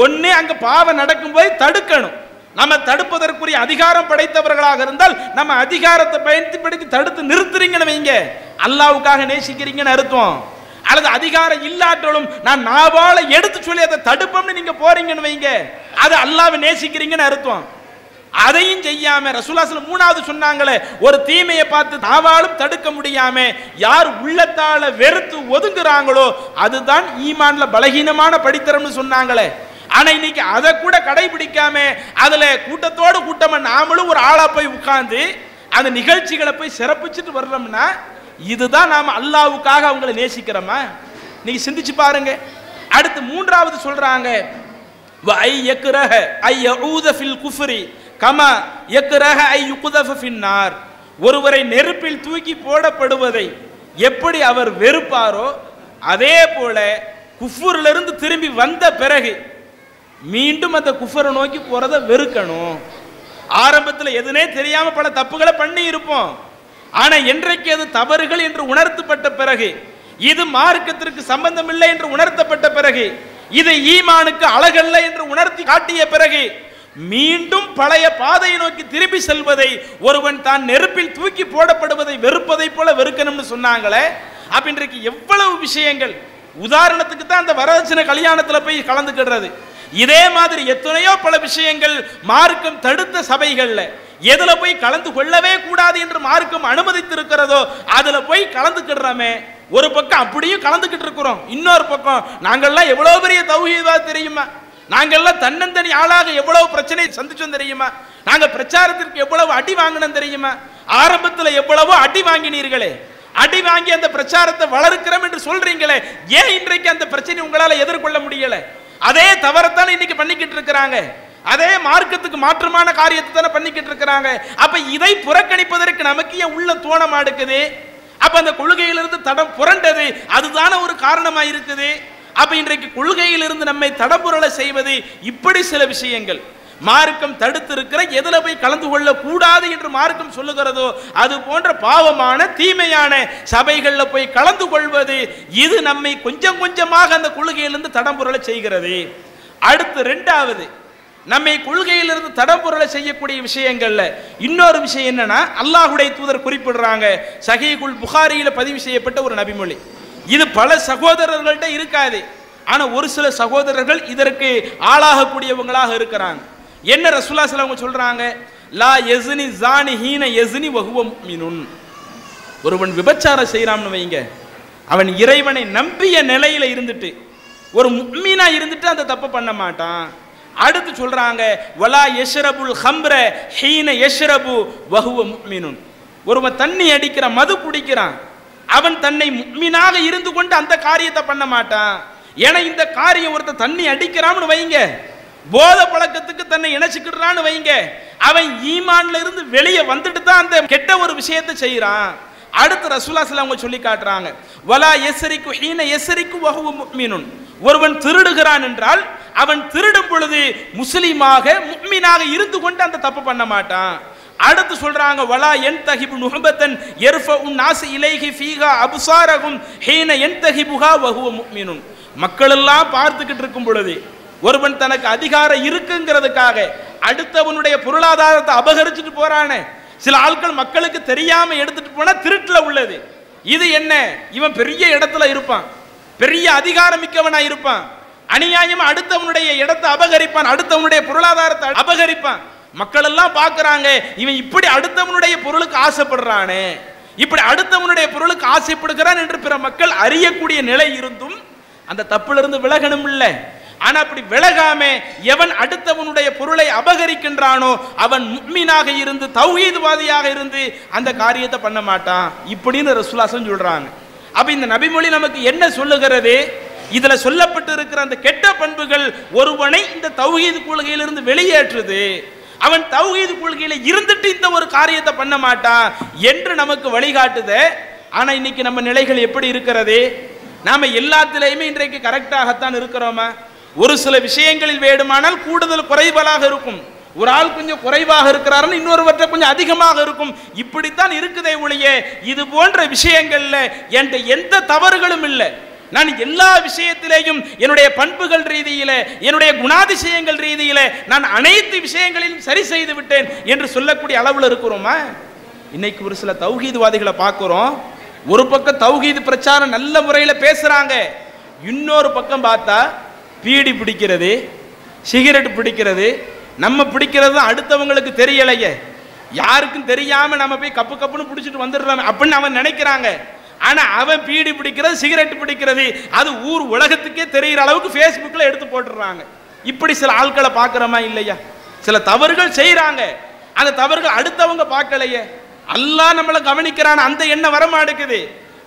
ஒன்று அங்க பாவம் நடக்கும்போது தடுக்கணும். நம்ம தடுப்பதற்குரிய அதிகாரம் படைத்தவர்களாக இருந்தால் நம்ம அதிகாரத்தை பயன்படுத்தி தடுத்து நிறுத்துறீங்கன்னு வைங்க, அல்லாஹ்வுக்காக நேசிக்கிறீங்கன்னு அர்த்தம். அல்லது அதிகாரம் இல்லாட்டாலும் நான் நாவால எடுத்து சொல்லி அதை தடுப்போம்னு நீங்க போறீங்கன்னு வைங்க, அது அல்லாஹ்வை நேசிக்கிறீங்கன்னு அர்த்தம். அதையும் செய்யாம ரசூலுல்லாஹ் 3வது சொன்னாங்களே, ஒரு தீமையை பார்த்து நாவாலும் தடுக்க முடியாம யார் உள்ளத்தால வெறுத்து ஒதுங்குறாங்களோ அதுதான் ஈமான்ல பலகீனமான படித்தரம்னு சொன்னாங்களே. ஆனா இன்னைக்கு அதை கூட கடைபிடிக்காம அதுல கூட்டத்தோடு கூட்டமா நாமளும் ஒரு ஆளா போய் உட்கார்ந்து அந்த நிகழ்ச்சிகளை போய் சிறப்பிச்சுட்டு வர்றோம்னா இதுதான் நாம அல்லாஹ்வுக்காக அவங்களை நேசிக்கிறோமா? நீங்க சிந்திச்சு பாருங்க. அடுத்து 3வது சொல்றாங்க, வ ஐ யக்ரஹ ஐ யஊத ஃபில் குஃப்ரி கமா யக்ரஹ ஐ யுக்தஃப ஃபின்னார். ஒருவரை நெருப்பில் தூக்கி போடப்படுவதை எப்படி அவர் வெறுப்பாரோ அதே போல குஃப்ரிலிருந்து திரும்பி வந்த பிறகு மீண்டும் அந்த குஃபரை நோக்கி போறதை வெறுக்கணும். ஆரம்பத்தில் எதுனே தெரியாம பல தப்புகளை பண்ணி இருப்போம். ஆனா என்றைக்கு அது தவறுகள் என்று உணர்த்தப்பட்ட பிறகு, இது மார்க்கத்திற்கு சம்பந்தம் இல்லை என்று உணர்த்தப்பட்ட பிறகு, இது ஈமானுக்கு அழகல்ல என்று உணர்த்தி காட்டிய பிறகு மீண்டும் பழைய பாதையை நோக்கி திரும்பி செல்வதை ஒருவன் தான் நெருப்பில் தூக்கி போடப்படுவதை வெறுப்பதை போல வெறுக்கணும்னு சொன்னாங்களே. அப்ப இன்றைக்கு எவ்வளவு விஷயங்கள் உதாரணத்துக்கு தான் அந்த வரதட்சணை கல்யாணத்துல போய் கலந்துக்கிடுறது. இதே மாதிரி எத்தனையோ பல விஷயங்கள் மார்க்கம் தடுத்த சபைகள்ல எதுல போய் கலந்து கொள்ளவே கூடாது என்று மார்க்கம் அனுமதித்திருக்கிறதோ அதுல போய் கலந்துக்கிடுறோமே. ஒரு பக்கம் அப்படியும் கலந்துக்கிட்டு இருக்கிறோம், இன்னொரு பக்கம் நாங்கள்லாம் எவ்வளவு பெரிய தௌஹீத்வாதி தெரியுமா, நாங்கள்லாம் தன்னந்தனி ஆளாக எவ்வளவு பிரச்சனை சந்திச்சோம் தெரியுமா, நாங்க பிரச்சாரத்திற்கு எவ்வளவு அடி வாங்கினோம் தெரியுமா, ஆரம்பத்தில் எவ்வளவோ அடி வாங்கினீர்களே, அடி வாங்கி அந்த பிரச்சாரத்தை வளர்க்கிறோம் என்று சொல்றீங்களே, ஏன் இன்றைக்கு அந்த பிரச்சனை உங்களால எதிர்கொள்ள முடியல? அதே தவறத்தான இன்னைக்கு பண்ணிக்கிட்டு இருக்கிறாங்க, அதே மார்க்கத்துக்கு மாற்றமான காரியத்தை தானே பண்ணிக்கிட்டு இருக்கிறாங்க. அப்ப இதை புறக்கணிப்பதற்கு நமக்கு ஏன் உள்ள தோண மாட்டேங்குது? அப்ப அந்த கொள்கையிலிருந்து தடம் புரண்டது அதுதான ஒரு காரணமா இருக்குது. அப்ப இன்றைக்கு கொள்கையிலிருந்து நம்மை தடம்புரள செய்வது இப்படி சில விஷயங்கள் மார்க்கம் தடுத்து இருக்கிற எதில் போய் கலந்து கொள்ள கூடாது என்று மார்க்கம் சொல்லுகிறதோ அது போன்ற பாவமான தீமையான சபைகளில் போய் கலந்து கொள்வது, இது நம்மை கொஞ்சம் கொஞ்சமாக அந்த கொள்கையிலிருந்து தடம்புரள செய்கிறது. அடுத்து இரண்டாவது, நம்மை கொள்கையிலிருந்து தடம்புரள செய்யக்கூடிய விஷயங்கள்ல இன்னொரு விஷயம் என்னன்னா, அல்லாஹ்வுடைய தூதர் குறிப்பிடுறாங்க, சஹீஹுல் புகாரியில பதிவு செய்யப்பட்ட ஒரு நபிமொழி. இது பல சகோதரர்கள்ட்ட இருக்காது, ஆனா ஒரு சில சகோதரர்கள் இதற்கு ஆளாகக்கூடியவங்களாக இருக்கிறாங்க. என்ன ரசூலுல்லாஹி ஸல்லல்லாஹு அலைஹி வஸல்லம் சொல்றாங்க, லா யஸ்னி ஸானி ஹீன யஸ்னி வஹுவ முஃமினுன். ஒருவன் விபச்சாரம் செய்யறான்னு வைங்க, அவன் இறைவனை நம்பிய நிலையில இருந்துட்டு ஒரு முஃமினா இருந்துட்டு அந்த தப்பு பண்ண மாட்டான். அடுத்து சொல்றாங்க, வலா யஷ்ரபுல் ஹம்ர ஹீன யஷ்ரபு வஹுவ முஃமினுன். ஒருவன் தண்ணி அடிக்கிற மது குடிக்கிறான், அவன் தன்னை முஃமினாக இருந்து கொண்டு அந்த காரியத்தை பண்ண மாட்டான். ஏன்னா இந்த காரியம் ஒருத்தர் தண்ணி அடிக்கிறான்னு வைங்க, போத பழக்கத்துக்கு தன்னை இணைச்சிக்கிறான்னு வைங்க, அவன் ஈமான்ல இருந்து வெளியே வந்துட்டு தான் அந்த கெட்ட ஒரு விஷயத்தை செய்யறான். அடுத்து ரசூலுல்லாஹி ஸல்லல்லாஹு அலைஹி வஸல்லம் சொல்லி காட்டுறாங்க, வலா யஸ்ரிகு ஹீன யஸ்ரிகு வஹுவ முஃமினுன். ஒருவன் திருடுகிறான் என்றால் அவன் திருடும் பொழுது முஸ்லிமாக முஃமினாக இருந்து கொண்டு அந்த தப்பு பண்ண மாட்டான். அடுத்து சொல்றாங்க, வலா யன்தஹிபு நுஹபத்தன் யர்ஃபஉ நாஸ் இலைஹி ஃபீஹா அப்சாரஹும் ஹீன யன்தஹிபுஹா வஹுவ முஃமினுன். மக்கள் எல்லாம் பார்த்துக்கிட்டு இருக்கும் பொழுது ஒருவன் தனக்கு அதிகாரம் இருக்குங்கிறதுக்காக அடுத்தவனுடைய பொருளாதாரத்தை அபகரிச்சுட்டு போறானே, சில ஆட்கள் மக்களுக்கு தெரியாம எடுத்துட்டு போனா திருட்டுல உள்ளது. இது என்ன, இவன் பெரிய இடத்துல இருப்பான், பெரிய அதிகாரம் மிக்கவனா இருப்பான், அநியாயமா அடுத்தவனுடைய இடத்தை அபகரிப்பான், அடுத்தவனுடைய பொருளாதாரத்தை அபகரிப்பான். மக்கள் எல்லாம் பார்க்கறாங்க, இவன் இப்படி அடுத்தவனுடைய பொருளுக்கு ஆசைப்படுறானே, இப்படி அடுத்தவனுடைய பொருளுக்கு ஆசைப்படுகிறான் என்று பிற மக்கள் அறியக்கூடிய நிலை இருந்தும் அந்த தப்பிலிருந்து விலகணும் இல்லை. ஆனா அப்படி விலகாம எவன் அடுத்தவனுடைய பொருளை அபகரிக்கின்றானோ அவன் முஃமினாக இருந்து தௌஹீத்வாதியாக இருந்து அந்த காரியத்தை பண்ண மாட்டான் இப்படின்னு ரசூலுல்லாஹி சொல்றாங்க. அப்ப இந்த நபிமொழி நமக்கு என்ன சொல்லுகிறது? இதுல சொல்லப்பட்டு இருக்கிற அந்த கெட்ட பண்புகள் ஒருவனை இந்த தௌஹீத் கொள்கையிலிருந்து வெளியேற்றுது. அவன் தௌஹீத் கொள்கையில இருந்துட்டு இந்த ஒரு காரியத்தை பண்ண மாட்டான் என்று நமக்கு வழிகாட்டுது. ஆனா இன்னைக்கு நம்ம நிலைகள் எப்படி இருக்கிறது? நாம எல்லாத்திலையுமே இன்றைக்கு கரெக்டாகத்தான் இருக்கிறோமா? ஒரு சில விஷயங்களில் வேண்டுமானால் கூடுதல் குறைபாடாக இருக்கும், ஒரு ஆள் கொஞ்சம் குறைவாக இருக்கிறாருன்னு இன்னொருவற்றை கொஞ்சம் அதிகமாக இருக்கும், இப்படித்தான் இருக்குதே ஒழிய இது போன்ற விஷயங்கள்ல என்கிட்ட எந்த தவறுகளும் இல்லை. நான் எல்லா விஷயத்திலேயும் என்னுடைய பண்புகள் ரீதியில என்னுடைய குணாதிசயங்கள் ரீதியில நான் அனைத்து விஷயங்களிலும் சரி செய்து விட்டேன் என்று சொல்லக்கூடிய அளவில் இருக்கிறோமா? இன்னைக்கு ஒரு சில தௌஹீத்வாதிகளை பார்க்கிறோம், ஒரு பக்கம் தௌஹீத் பிரச்சாரம் நல்ல முறையில் பேசுறாங்க, இன்னொரு பக்கம் பார்த்தா பீடி பிடிக்கிறது, சிகரெட் பிடிக்கிறது, நம்ம பிடிக்கிறது அடுத்தவங்களுக்கு தெரியலையே, யாருக்கும் தெரியாம நம்ம போய் கப்பு கப்புன்னு பிடிச்சிட்டு வந்துடுறோம் அப்படின்னு அவன் நினைக்கிறாங்க. ஆனா அவன் பீடி பிடிக்கிறது சிகரெட் பிடிக்கிறது அது ஊர் உலகத்துக்கே தெரிகிற அளவுக்கு ஃபேஸ்புக்கில் எடுத்து போட்டுடுறாங்க. இப்படி சில ஆட்களை பார்க்கிறோமா இல்லையா? சில தவறுகள் செய்யறாங்க, அந்த தவறுகள் அடுத்தவங்க பார்க்கலையே, அல்லாஹ் நம்மளை கவனிக்கிறான் அந்த எண்ணம் வரமாட்டேங்குது.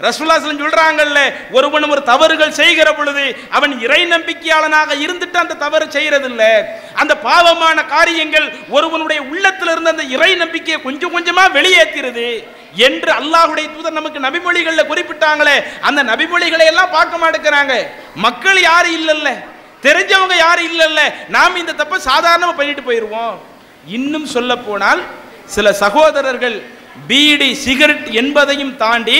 ரசூலுல்லாஹி ஸல்லல்லாஹு அலைஹி வஸல்லம் சொல்றாங்கல்ல, ஒருவன் ஒரு தவறுகள் செய்கிற பொழுது அவன் இறை நம்பிக்கையாளனாக இருந்துட்டு அந்த தவறு செய்யறதில்ல, அந்த பாவமான காரியங்கள் ஒருவனுடைய உள்ளத்துல இருந்து அந்த இறை நம்பிக்கையை கொஞ்சம் கொஞ்சமா வெளியேற்றுறது என்று அல்லாஹ்வுடைய தூதர் நமக்கு நபிமொழிகள்ல குறிப்பிட்டாங்களே, அந்த நபிமொழிகளை எல்லாம் பார்க்க மாட்டேங்கிறாங்க. மக்கள் யாரும் இல்லல்ல, தெரிஞ்சவங்க யாரும் இல்லல்ல, நாம் இந்த தப்பை சாதாரணமா பண்ணிட்டு போயிடுவோம். இன்னும் சொல்ல போனால் சில சகோதரர்கள் பீடி சிகரெட் என்பதையும் தாண்டி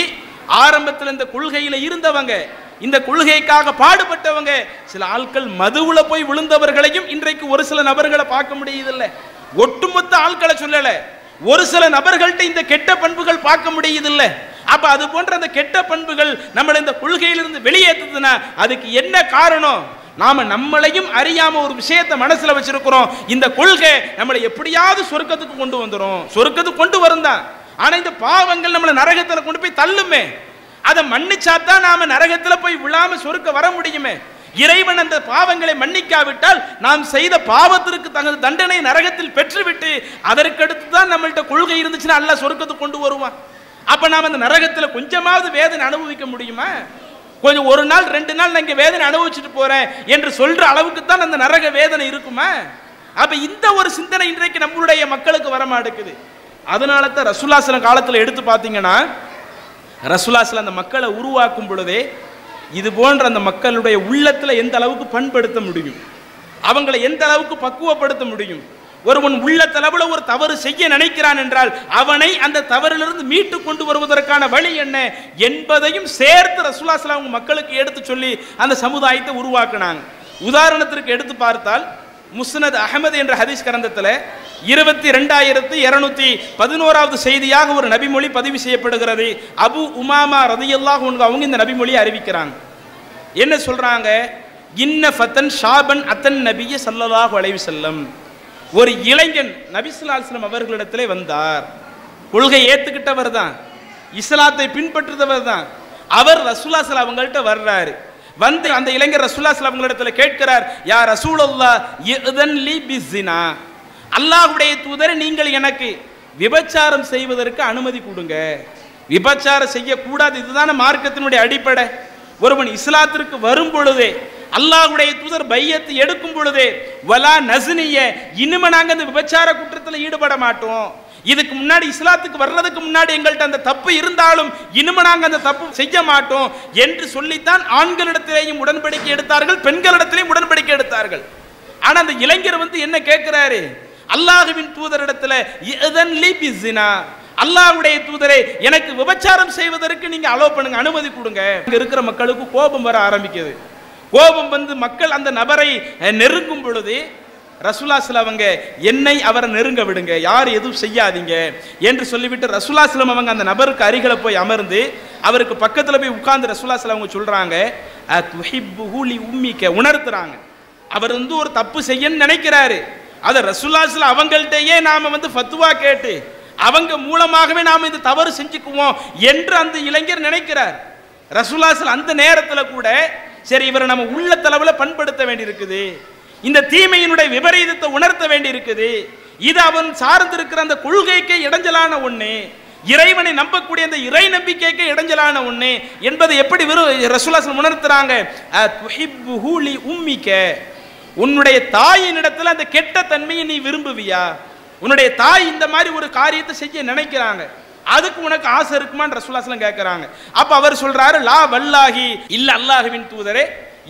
ஆரம்பத்தில் இந்த கொள்கையில இருந்தவங்க, இந்த கொள்கைக்காக பாடுபட்டவங்க, சில ஆட்கள் மதுவுல போய் விழுந்தவர்களையும் இன்றைக்கு ஒரு சில நபர்களை பார்க்க முடியுதில்ல. ஒட்டுமொத்த ஆட்களை சொல்லல, ஒரு சில நபர்கள்ட்ட இந்த கெட்ட பண்புகள் பார்க்க முடியுதில்ல. அப்ப அது போன்ற அந்த கெட்ட பண்புகள் நம்மளை இந்த கொள்கையிலிருந்து வெளியேற்றுதுன்னா அதுக்கு என்ன காரணம்? நாம நம்மளையும் அறியாம ஒரு விஷயத்தை மனசுல வச்சிருக்கிறோம், இந்த கொள்கை நம்மளை எப்படியாவது சொர்க்கத்துக்கு கொண்டு வந்துடும், சொர்க்கத்துக்கு கொண்டு வரும் தான். ஆனா இந்த பாவங்கள் நம்மளை நரகத்துல கொண்டு போய் தள்ளுமே, அதை மன்னிச்சாதான் நாம நரகத்துல போய் விழாம சொர்க்க வர முடியுமே. இறைவன் அந்த பாவங்களை மன்னிக்காவிட்டால் நாம் செய்த பாவத்திற்கு தகுந்த தண்டனை நரகத்தில் பெற்றுவிட்டு அதற்கடுத்து தான் நம்மள்ட்ட கொள்கை இருந்துச்சுன்னா அல்லாஹ் சொர்க்கத்துக்கு கொண்டு வருவான். அப்ப நாம் அந்த நரகத்தில் கொஞ்சமாவது வேதனை அனுபவிக்க முடியுமா? கொஞ்சம் ஒரு நாள் 2 நாள் நான் இங்க வேதனை அனுபவிச்சுட்டு போறேன் என்று சொல்ற அளவுக்கு தான் அந்த நரக வேதனை இருக்குமா? அப்ப இந்த ஒரு சிந்தனை இன்றைக்கு நம்மளுடைய மக்களுக்கு வரமாட்டேங்குது. அதனால தான் ரசூலுல்லாஹி ஸல்லல்லாஹு காலத்தில் எடுத்து பார்த்தீங்கன்னா ரசூலுல்லாஹி ஸல்லல்லாஹு அந்த மக்களை உருவாக்கும் பொழுதே இது போன்ற அந்த மக்களுடைய உள்ளத்துல எந்த அளவுக்கு பண்படுத்த முடியும், அவங்களை எந்த அளவுக்கு பக்குவப்படுத்த முடியும். ஒருவன் உள்ளத்தளவுல ஒரு தவறு செய்ய நினைக்கிறான் என்றால் அவனை அந்த தவறிலிருந்து மீட்டு கொண்டு வருவதற்கான வழி என்ன என்பதையும் சேர்த்து ரசூலுல்லாஹி ஸல்லல்லாஹு அலைஹி மக்களுக்கு எடுத்து சொல்லி அந்த சமுதாயத்தை உருவாக்கினாங்க. உதாரணத்திற்கு எடுத்து பார்த்தால் முஸ்னத் அஹமது என்ற ஹதீஸ் கிரந்தத்தில் 22,211வது செய்தியாக ஒரு நபிமொழி பதிவு செய்யப்படுகிறது. அபு உமாமா ரலியல்லாஹு அன்ஹு அவங்க இந்த நபிமொழியை அறிவிக்கிறாங்க. என்ன சொல்றாங்க? இன்ன ஃபதன் ஷாபன் அத்தன் நபிய ஸல்லல்லாஹு அலைஹி வஸல்லம், ஒரு இளைஞன் நபி ஸல்லல்லாஹு அலைஹி வஸல்லம் அவர்களிடத்திலே வந்தார். கொள்கை ஏத்துக்கிட்டவர் தான், இஸ்லாத்தை பின்பற்றுறவர் தான். அவர் ரசூலுல்லாஹி ஸல்லல்லாஹு அவங்கள்ட்ட வர்றாரு. வந்து அந்த இளைஞர் ரசூலுல்லாஹி ஸல்லல்லாஹு அவங்களிடத்துல கேட்கிறார், யா ரசூலுல்லாஹ் இஅதன் லி பிஸ்ஸினா, அல்லாஹ்வுடைய தூதரே நீங்கள் எனக்கு விபச்சாரம் செய்வதற்கு அனுமதி கொடுங்க. விபச்சாரம் செய்யக்கூடாது, இதுதான மார்க்கத்தினுடைய அடிப்படை. ஒருவன் இஸ்லாத்திற்கு வரும் பொழுதே அல்லாஹ்வுடைய தூதர் பையத்து எடுக்கும் பொழுதே வலா நஸ்னிய, இனிமே நாங்க அந்த விபச்சார குற்றத்தில் ஈடுபட மாட்டோம், இதுக்கு முன்னாடி இஸ்லாத்துக்கு வர்றதுக்கு முன்னாடி எங்கள்கிட்ட அந்த தப்பு இருந்தாலும் இனிமே நாங்க அந்த தப்பு செய்ய மாட்டோம் என்று சொல்லித்தான் ஆண்களிடத்திலேயும் உடன்படிக்கை எடுத்தார்கள், பெண்களிடத்திலேயும் உடன்படிக்கை எடுத்தார்கள். ஆனா அந்த இளைஞர் வந்து என்ன கேட்கிறாரு? அல்லாஹ்வின் தூதரிடத்துல இஅதன் லி பிஸ்ஸினா, அல்லாஹ்வுடைய தூதரே எனக்கு விபச்சாரம் செய்வதற்கு நீங்க அலோ பண்ணுங்க, அனுமதி கொடுங்க. இங்க இருக்கிற மக்களுக்கு கோபம் வர ஆரம்பிக்குது. கோபம் வந்து மக்கள் அந்த நபரை நெருங்கும் பொழுது ரசூலுல்லாஹி ஸல்லல்லாஹு அவங்க என்னை அவரை நெருங்க விடுங்க, யார் எதுவும் செய்யாதீங்க என்று சொல்லிவிட்டு ரசூலுல்லாஹி ஸல்லல்லாஹு அவங்க அந்த நபருக்கு அருகில போய் அமர்ந்து அவருக்கு பக்கத்துல போய் உட்கார்ந்து ரசூலுல்லாஹி ஸல்லல்லாஹு அவங்க சொல்றாங்க, துஹிப்புஹு லி உம்மிக, உணர்த்துறாங்க. அவர் வந்து ஒரு தப்பு செய்யன்னு நினைக்கிறாரு, அதை ரசூலுல்லாஹி ஸல்லல்லாஹு அவங்கள்ட்டயே நாம வந்து ஃபத்வா கேட்டு அவங்க மூலமாகவே நாம இந்த தவறு செஞ்சுக்குவோம் என்று அந்த இளைஞர் நினைக்கிறார். ரசூலுல்லாஹி ஸல்லல்லாஹு அந்த நேரத்துல கூட சரி இவரை நம்ம உள்ள தளவுல பண்படுத்த வேண்டி இருக்குது, இந்த தீமையினுடைய விபரீதத்தை உணர்த்த வேண்டி இருக்குது, இது அவன் சார்ந்திருக்கிற அந்த கொள்கைக்கு இடைஞ்சலான ஒண்ணு, இறைவனை நம்பக்கூடிய அந்த இறை நம்பிக்கைக்கு இடைஞ்சலான ஒண்ணு என்பதை எப்படி ரசூலுல்லாஹி ஸல்லல்லாஹு உணர்த்துறாங்க? துஹிப்புஹு லி உம்மிக, உன்னுடைய தாயின் இடத்துல அந்த கெட்ட தன்மையை நீ விரும்புவியா? உன்னுடைய தாய் இந்த மாதிரி ஒரு காரியத்தை செய்ய நினைக்கிறாங்க, அதுக்கு உனக்கு ஆசை இருக்குமான்னு ரசூலுல்லாஹி ஸல்லல்லாஹு கேட்கிறாங்க. அப்ப அவர் சொல்றாரு, லா வல்லாஹி, இல்ல அல்லாஹ்வின் தூதரே,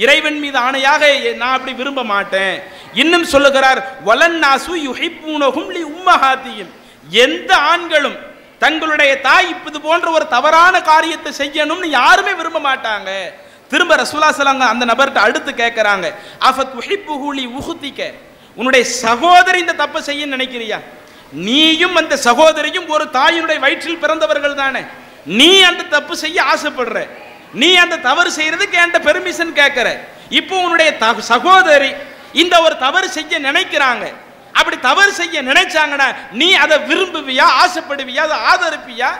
இறைவன் மீது ஆணையாக நான் அப்படி விரும்ப மாட்டேன். இன்னும் சொல்லுகிறார், வலன்னாசு யுஹிப்பூனஹும் லி உம்மஹாத்திஹிம், எந்த ஆண்களும் தங்களுடைய தாய் இது போன்ற ஒரு தவறான காரியத்தை செய்யணும்னு யாருமே விரும்ப மாட்டாங்க. திரும்ப ரசூலுல்லாஹி ஸல்லல்லாஹு அலைஹி வஸல்லம் அந்த நபர்கிட்ட அடுத்து கேட்கிறாங்க, அஃபத் துஹிப்புஹு லி உஹ்திக, உன்னுடைய சகோதரி இந்த தப்பை செய்ய நினைக்கிறியா? நீயும் அந்த சகோதரியும் ஒரு தாயினுடைய வயிற்றில் பிறந்தவர்கள் தானே, நீ அந்த தப்பு செய்ய ஆசைப்படுற, நீ அந்த தவறு செய்யறதுக்கு என்கிட்ட பெர்மிஷன் கேட்கிற, இப்போ உன்னுடைய சகோதரி இந்த ஒரு தவறு செய்ய நினைக்கிறாங்க, அப்படி தவறு செய்ய நினைச்சாங்கன்னா நீ அதை விரும்புவியா, ஆசைப்படுவியா, அதை ஆதரிப்பியா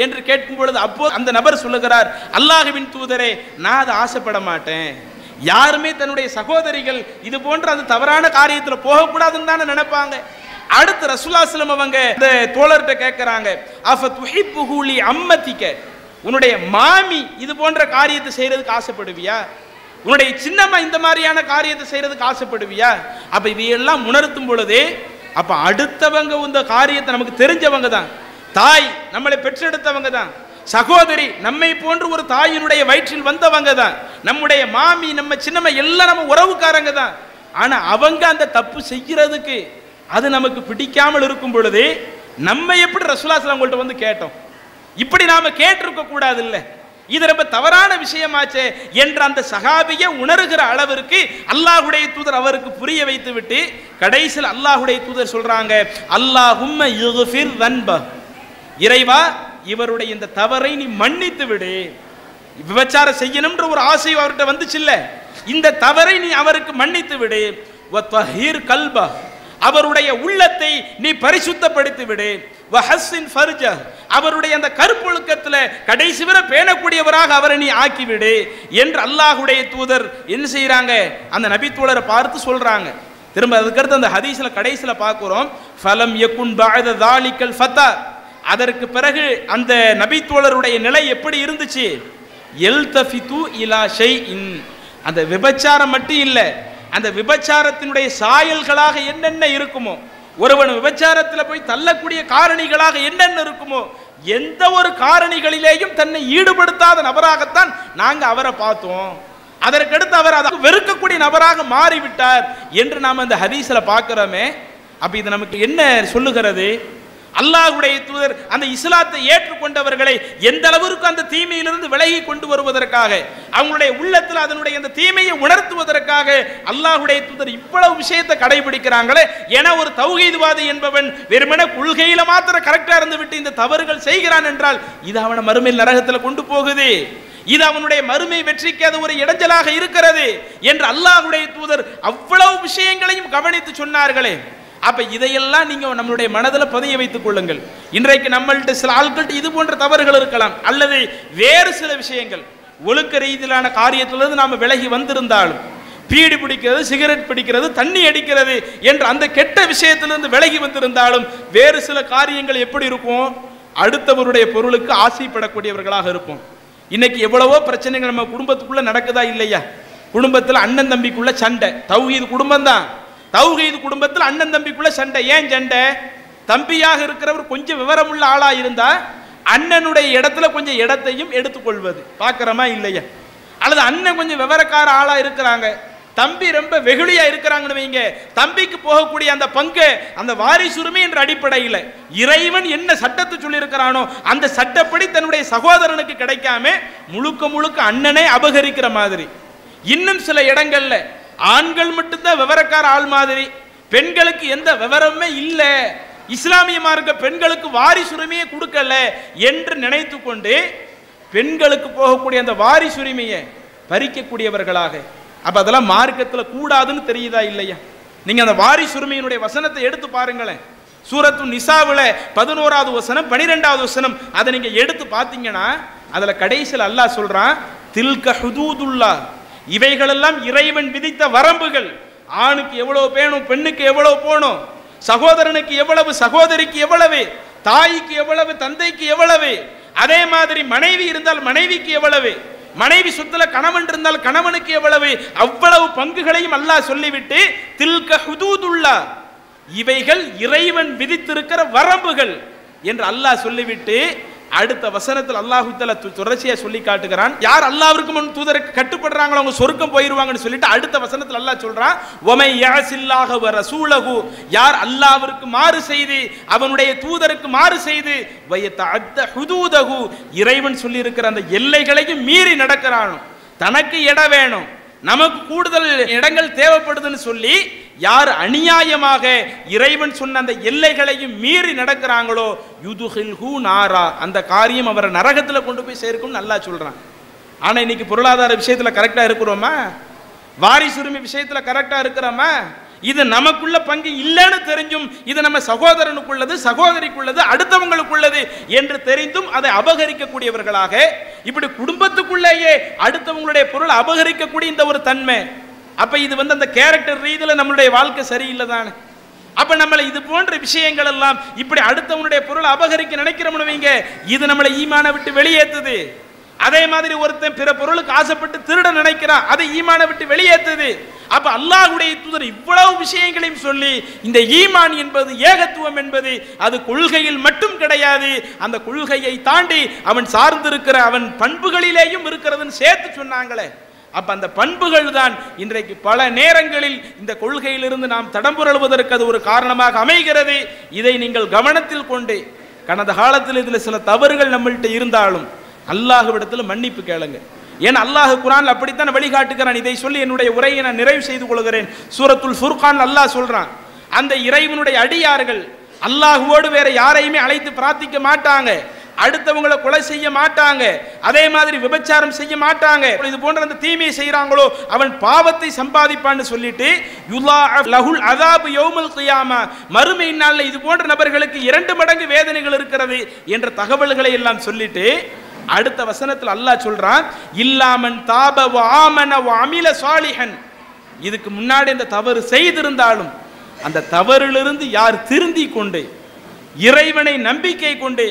என்று கேட்கும் பொழுது அப்போ அந்த நபர் சொல்லுகிறார், அல்லாஹ்வின் தூதரே நான் அதை ஆசைப்பட மாட்டேன். யாருமே தன்னுடைய சகோதரிகள் இது போன்ற அந்த தவறான காரியத்தில் போகக்கூடாதுன்னு தானே நினைப்பாங்க. அடுத்து ரசூலுல்லாஹி ஸல்லல்லாஹு அலைஹி அவங்க அந்த தோழர்கிட்ட கேட்கிறாங்க, அஃப துஹிப்புஹு லி அம்மதிக, உன்னுடைய மாமி இது போன்ற காரியத்தை செய்யறதுக்கு ஆசைப்படுவியா? உன்னுடைய சின்னம்மா இந்த மாதிரியான காரியத்தை செய்யறதுக்கு ஆசைப்படுவியா? அப்ப இவையெல்லாம் உணர்த்தும் பொழுதே அப்ப அடுத்தவங்க இந்த காரியத்தை நமக்கு தெரிஞ்சவங்க தான், தாய் நம்மளை பெற்றெடுத்தவங்க தான், சகோதரி நம்மை போன்று ஒரு தாயினுடைய வயிற்றில் வந்தவங்க தான், நம்முடைய மாமி நம்ம சின்னம்மா எல்லாம் நம்ம உறவுக்காரங்க தான். ஆனா அவங்க அந்த தப்பு செய்யறதுக்கு அது நமக்கு பிடிக்காமல் இருக்கும் பொழுது நம்ம எப்படி ரசூலுல்லாஹி ஸல்லல்லாஹு அலைஹி வஸல்லம் வந்து கேட்டோம்? இப்படி நாம கேட்டிருக்க கூடாது இல்ல, இது ரொம்ப தவறான விஷயமாச்சே என்ற அந்த சஹாபியை உணர்கிற அளவிற்கு அல்லாஹ்வுடைய தூதர் அவருக்கு புரிய வைத்து விட்டு கடைசியில் அல்லாஹ்வுடைய தூதர் சொல்றாங்க, அல்லாஹும்ம யுக்ஃபிர் தன்ப, இறைவா இவருடைய இந்த தவறை நீ மன்னித்து விடு. விபச்சாரம் செய்யணும்ன்ற ஒரு ஆசை அவர்கிட்ட வந்துச்சு இல்ல, இந்த தவறை நீ அவருக்கு மன்னித்து விடு. வத்ஹீர் கல்பா, அவருடைய உள்ளத்தை நீ பரிசுத்தப்படுத்தி விடு. வஹஸ்ஸின் ஃபர்ஜஹ், அவருடைய அந்த கற்பொழுக்கத்துல கடைசி வரை பேணக்கூடியவராக அவரை நீ ஆக்கிவிடு என்று அல்லாஹ்வுடைய தூதர் என்ன செய்யறாங்க, அந்த நபி தோழரை பார்த்து சொல்றாங்க. திரும்ப அதுக்கடுத்து அந்த ஹதீஸ்ல கடைசியில பார்க்கிறோம், ஃபலம் யகுன் பஅத ذாலிகல் ஃபதா, அதற்கு பிறகு அந்த நபி தோழருடைய நிலை எப்படி இருந்துச்சு, யல்தஃபிது இலா ஷைஇன், அந்த விபச்சாரம் மட்டும் இல்ல, அந்த விபச்சாரத்தினுடைய சாயல்களாக என்னென்ன இருக்குமோ, ஒருவன் விபச்சாரத்தில் போய் தள்ளக்கூடிய காரணிகளாக என்னென்ன இருக்குமோ, எந்த ஒரு காரணிகளிலேயும் தன்னை ஈடுபடுத்தாத நபராகத்தான் நாங்க அவரை பார்த்தோம். அதற்கடுத்து அவர் அதை வெறுக்கக்கூடிய நபராக மாறிவிட்டார் என்று நாம் அந்த ஹதீஸ்ல பார்க்கிறோமே. அப்ப இது நமக்கு என்ன சொல்லுகிறது, அல்லாஹ்வுடைய தூதர் அந்த இஸ்லாத்தை ஏற்றுக்கொண்டவர்களை எந்த அளவிற்கு அந்த தீமையிலிருந்து விலகி கொண்டு வருவதற்காக, அவங்களுடைய உள்ளத்தில் அதனுடைய அந்த தீமையை உணர்த்துவதற்காக அல்லாஹ்வுடைய தூதர் இவ்வளவு விஷயத்தை கடைபிடிக்கிறாங்களே. என ஒரு தௌஹீத்வாதி என்பவன் வெறுமனே கொள்கையில மாத்திரம் கரெக்டா இருந்து விட்டு இந்த தவறுகள் செய்கிறான் என்றால் இது அவனை மறுமையில் நரகத்தில் கொண்டு போகுது, இது அவனுடைய மறுமை வெற்றிக்கு அது ஒரு இடைஞ்சலாக இருக்கிறது என்று அல்லாஹ்வுடைய தூதர் அவ்வளவு விஷயங்களையும் கவனித்து சொன்னார்களே. அப்ப இதையெல்லாம் நீங்க நம்மளுடைய மனதில் பதிய வைத்துக் கொள்ளுங்கள். இன்றைக்கு நம்மள்ட்ட சில ஆட்கள்ட்ட இது போன்ற தவறுகள் இருக்கலாம், அல்லது வேறு சில விஷயங்கள் ஒழுக்க ரீதியிலான காரியத்திலிருந்து நாம விலகி வந்திருந்தாலும், பீடி பிடிக்கிறது, சிகரெட் பிடிக்கிறது, தண்ணி அடிக்கிறது என்ற அந்த கெட்ட விஷயத்திலிருந்து விலகி வந்திருந்தாலும் வேறு சில காரியங்கள் எப்படி இருக்கும், அடுத்தவருடைய பொருளுக்கு ஆசைப்படக்கூடியவர்களாக இருப்போம். இன்னைக்கு எவ்வளவோ பிரச்சனைகள் நம்ம குடும்பத்துக்குள்ள நடக்குதா இல்லையா, குடும்பத்தில் அண்ணன் தம்பிக்குள்ள சண்டை, தௌஹீத் குடும்பம் தான், தௌஹீத் குடும்பத்தில் அண்ணன் தம்பிக்குள்ள சண்டை. ஏன் சண்டை, தம்பியாக இருக்கிறவர் கொஞ்சம் விவரமுள்ள ஆளா இருந்தா அண்ணனுடைய இடத்துல கொஞ்சம் இடத்தையும் எடுத்துக்கொள்வது பார்க்கிறோமா இல்லையா, அல்லது அண்ணன் கொஞ்சம் விவரக்கார ஆளா இருக்கிறாங்க, தம்பி ரொம்ப வெகுளியா இருக்கிறாங்கன்னு வைங்க, தம்பிக்கு போகக்கூடிய அந்த பங்கு அந்த வாரிசுரிமை என்ற அடிப்படையில் இறைவன் என்ன சட்டத்தை சொல்லி இருக்கிறானோ அந்த சட்டப்படி தன்னுடைய சகோதரனுக்கு கிடைக்காம முழுக்க முழுக்க அண்ணனை அபகரிக்கிற மாதிரி. இன்னும் சில இடங்கள்ல ஆண்கள் மட்டும்தான் விவரக்கார ஆள் மாதிரி, பெண்களுக்கு எந்த விவரமே இல்லை, இஸ்லாமிய மார்க்க பெண்களுக்கு வாரிசுரிமையை கொடுக்கல என்று நினைத்து கொண்டு பெண்களுக்கு போகக்கூடிய அந்த வாரிசுரிமையை பறிக்கக்கூடியவர்களாக. அப்ப அதெல்லாம் மார்க்கத்தில் கூடாதுன்னு தெரியுதா இல்லையா? நீங்க அந்த வாரிசுரிமையினுடைய வசனத்தை எடுத்து பாருங்களேன். சூரத்து நிசாவில் 11வது வசனம் 12வது வசனம் அதை நீங்க எடுத்து பார்த்தீங்கன்னா அதுல கடைசியில் அல்லாஹ் சொல்றான், தில்க ஹுதூதுல்லாஹ், இவைகளெல்லாம் இறைவன் விதித்த வரம்புகள். ஆணுக்கு எவ்வளவு வேணும், பெண்ணுக்கு எவ்வளவு போகணும், சகோதரனுக்கு எவ்வளவு, சகோதரிக்கு எவ்வளவு, தாய்க்கு எவ்வளவு, தந்தைக்கு எவ்வளவு, அதே மாதிரி மனைவி இருந்தால் மனைவிக்கு எவ்வளவு, மனைவி சொத்துல கணவன் இருந்தால் கணவனுக்கு எவ்வளவு, அவ்வளவு பங்குகளையும் அல்லாஹ் சொல்லிவிட்டு தில்க ஹுதூதுல்லாஹ், இவைகள் இறைவன் விதித்திருக்கிற வரம்புகள் என்று அல்லாஹ் சொல்லிவிட்டு அடுத்த வசனத்தில் அல்லாஹ் தஆலா தொடர்ச்சியா சொல்லி காட்டுகிறான், யார் அல்லாஹ்விற்கு முன் தூதருக்கு கட்டுப்படுறாங்களோ அவங்க சொர்க்கம் போயிடுவாங்கன்னு சொல்லிட்டு அடுத்த வசனத்தில் அல்லாஹ் சொல்றான், வமை யஸில்லாஹ வ ரசூலஹு, யார் அல்லாஹ்விற்கு மாறு செய்து அவனுடைய தூதருக்கு மாறு செய்து வயதஅத்த ஹுதூதஹு, இறைவன் சொல்லி இருக்கிற அந்த எல்லைகளையும் மீறி நடக்கிறானோ, தனக்கு இடம் வேணும், நமக்கு கூடுதல் இடங்கள் தேவைப்படுதுன்னு சொல்லி யார் அநியாயமாக இறைவன் சொன்ன அந்த எல்லைகளையும் மீறி நடக்கிறாங்களோ யுதுஹில்ஹு நாரா, அந்த காரியம் அவரை நரகத்தில் கொண்டு போய் சேர்க்கும் நல்லா சொல்றான். ஆனா இன்னைக்கு பொருளாதார விஷயத்துல கரெக்டா இருக்கிறோமா, வாரிசுரிமை விஷயத்துல கரெக்டா இருக்கிறோமா, இது நமக்குள்ள பங்கு இல்லைன்னு தெரிஞ்சும் இது நம்ம சகோதரனுக்குள்ளது, சகோதரிக்குள்ளது, அடுத்தவங்களுக்குள்ளது என்று தெரிந்தும் அதை அபகரிக்கக்கூடியவர்களாக, இப்படி குடும்பத்துக்குள்ளேயே அடுத்தவங்களுடைய பொருள் அபகரிக்கக்கூடிய இந்த ஒரு தன்மை. அப்ப இது அந்த கேரக்டர் ரீதியில நம்மளுடைய வாழ்க்கை சரியில்லை தானே. அப்ப நம்மளை இது போன்ற விஷயங்கள் எல்லாம் இப்படி அடுத்தவனுடைய பொருள் அபகரிக்க நினைக்கிறோம்னு வைங்க, இது நம்மளை ஈமான விட்டு வெளியேற்றுது. அதே மாதிரி ஒருத்தன் பிற பொருளுக்கு ஆசைப்பட்டு திருட நினைக்கிறான், அதை ஈமான விட்டு வெளியேற்றுது. அப்ப அல்லாஹ்வுடைய தூதர் இவ்வளவு விஷயங்களையும் சொல்லி இந்த ஈமான் என்பது, ஏகத்துவம் என்பது அது கொள்கையில் மட்டும் கிடையாது, அந்த கொள்கையை தாண்டி அவன் சார்ந்திருக்கிற அவன் பண்புகளிலேயும் இருக்கிறதுன்னு சேர்த்து சொன்னாங்களே. அப்ப அந்த பண்புகள் தான் இன்றைக்கு பல நேரங்களில் இந்த கொள்கையிலிருந்து நாம் தடம்புரழுவதற்கு அது ஒரு காரணமாக அமைகிறது. இதை நீங்கள் கவனத்தில் கொண்டு கடந்த காலத்தில் இதில் சில தவறுகள் நம்மள்கிட்ட இருந்தாலும் அல்லாஹ்விடத்தில் மன்னிப்பு கேளுங்க. ஏன் அல்லாஹ் குர்ஆன்ல அப்படித்தான் வழிகாட்டுகிறான். இதை சொல்லி என்னுடைய உரையை நான் நிறைவு செய்து கொள்கிறேன். சூரத்துல் ஃபுர்கான் அல்லாஹ் சொல்றான், அந்த இறைவனுடைய அடியார்கள் அல்லாஹ்வோடு வேற யாரையுமே அழைத்து பிரார்த்திக்க மாட்டாங்க. அடுத்தவங்களை கொலை செய்ய மாட்டாங்க, அதே மாதிரி விபச்சாரம் செய்ய மாட்டாங்க. இது போன்ற அந்த தீமையை செய்யறாங்களோ அவன் பாவத்தை சம்பாதிப்பான்னு சொல்லிட்டு யுலாஅஃப் லஹுல் அஸாபு யௌமல் கியாமா, மறுமை நாளில் இது போன்ற நபர்களுக்கு 2 மடங்கு வேதனைகள் இருக்கிறது என்ற தகவல்களை எல்லாம் சொல்லிட்டு அடுத்த வசனத்தில் அல்லாஹ் சொல்றான், இல்லாமன் தாப வ ஆமன வ அமில சாலிஹன். இதுக்கு முன்னாடி இந்த தவறு செய்திருந்தாலும் அந்த தவறிலிருந்து யார் திருந்தி கொண்டு இறைவனை நம்பிக்கை கொண்டு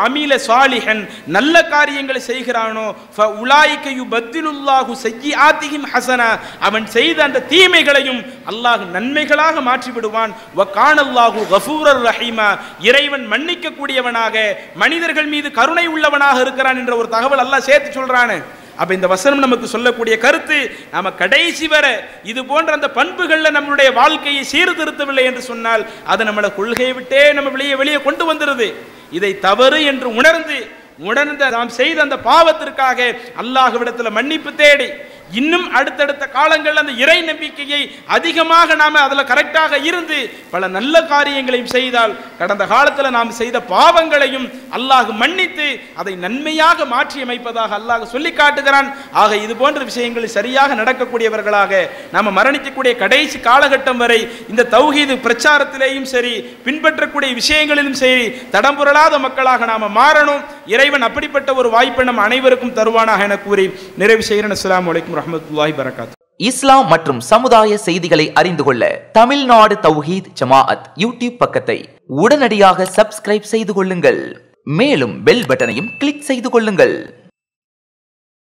அமில சாலிஹன் நல்ல காரியங்களை செய்கிறானோ ஃபஉலாயிக யுபத்திலுல்லாஹு ஸய்யிஆத்திஹிம் ஹஸனா, அவன் செய்த அந்த தீமைகளையும் அல்லாஹ் நன்மைகளாக மாற்றி விடுவான். வ கானல்லாஹு கஃபூரர் ரஹீமா, இறைவன் மன்னிக்க கூடியவனாக மனிதர்கள் மீது கருணை உள்ளவனாக இருக்கிறான் என்ற ஒரு தகவல் அல்லாஹ் சேர்த்து சொல்றானே. அப்ப இந்த வசனம் நமக்கு சொல்லக்கூடிய கருத்து, நாம கடைசி வரை இது போன்ற அந்த பண்புகள்ல நம்மளுடைய வாழ்க்கையை சீர்திருத்தவில்லை என்று சொன்னால் அது நம்மளை கொள்கையை விட்டே நம்ம வெளியே கொண்டு வந்துருது. இதை தவறு என்று உணர்ந்த நாம் செய்த அந்த பாவத்திற்காக அல்லாஹ்விடத்தில் மன்னிப்பு தேடி இன்னும் அடுத்தடுத்த காலங்கள் அந்த இறை நம்பிக்கையை அதிகமாக நாம அதுல கரெக்டாக இருந்து பல நல்ல காரியங்களையும் செய்தால் கடந்த காலத்தில் நாம் செய்த பாவங்களையும் அல்லாஹ் மன்னித்து அதை நன்மையாக மாற்றி அமைப்பதாக அல்லாஹ் சொல்லி காட்டுகிறான். ஆக இது போன்ற விஷயங்கள் சரியாக நடக்கக்கூடியவர்களாக நாம மரணிக்கக்கூடிய கடைசி காலகட்டம் வரை இந்த தௌஹீது பிரச்சாரத்திலேயும் சரி பின்பற்றக்கூடிய விஷயங்களிலும் சரி தடம்புரளாத மக்களாக நாம மாறணும். இறைவன் அப்படிப்பட்ட ஒரு வாய்ப்பை நம் அனைவருக்கும் தருவானாக என கூறி நிறைவு செய்கிறேன். அஸ்ஸலாமு அலைக்கும் வரஹ்மத்துல்லாஹி வபரகாத்துஹு. இஸ்லாம் மற்றும் சமுதாய செய்திகளை அறிந்து கொள்ள தமிழ்நாடு தௌஹீத் ஜமாஅத் யூடியூப் பக்கத்தை உடனடியாக சப்ஸ்கிரைப் செய்து கொள்ளுங்கள். மேலும் பெல் பட்டனையும் கிளிக் செய்து கொள்ளுங்கள்.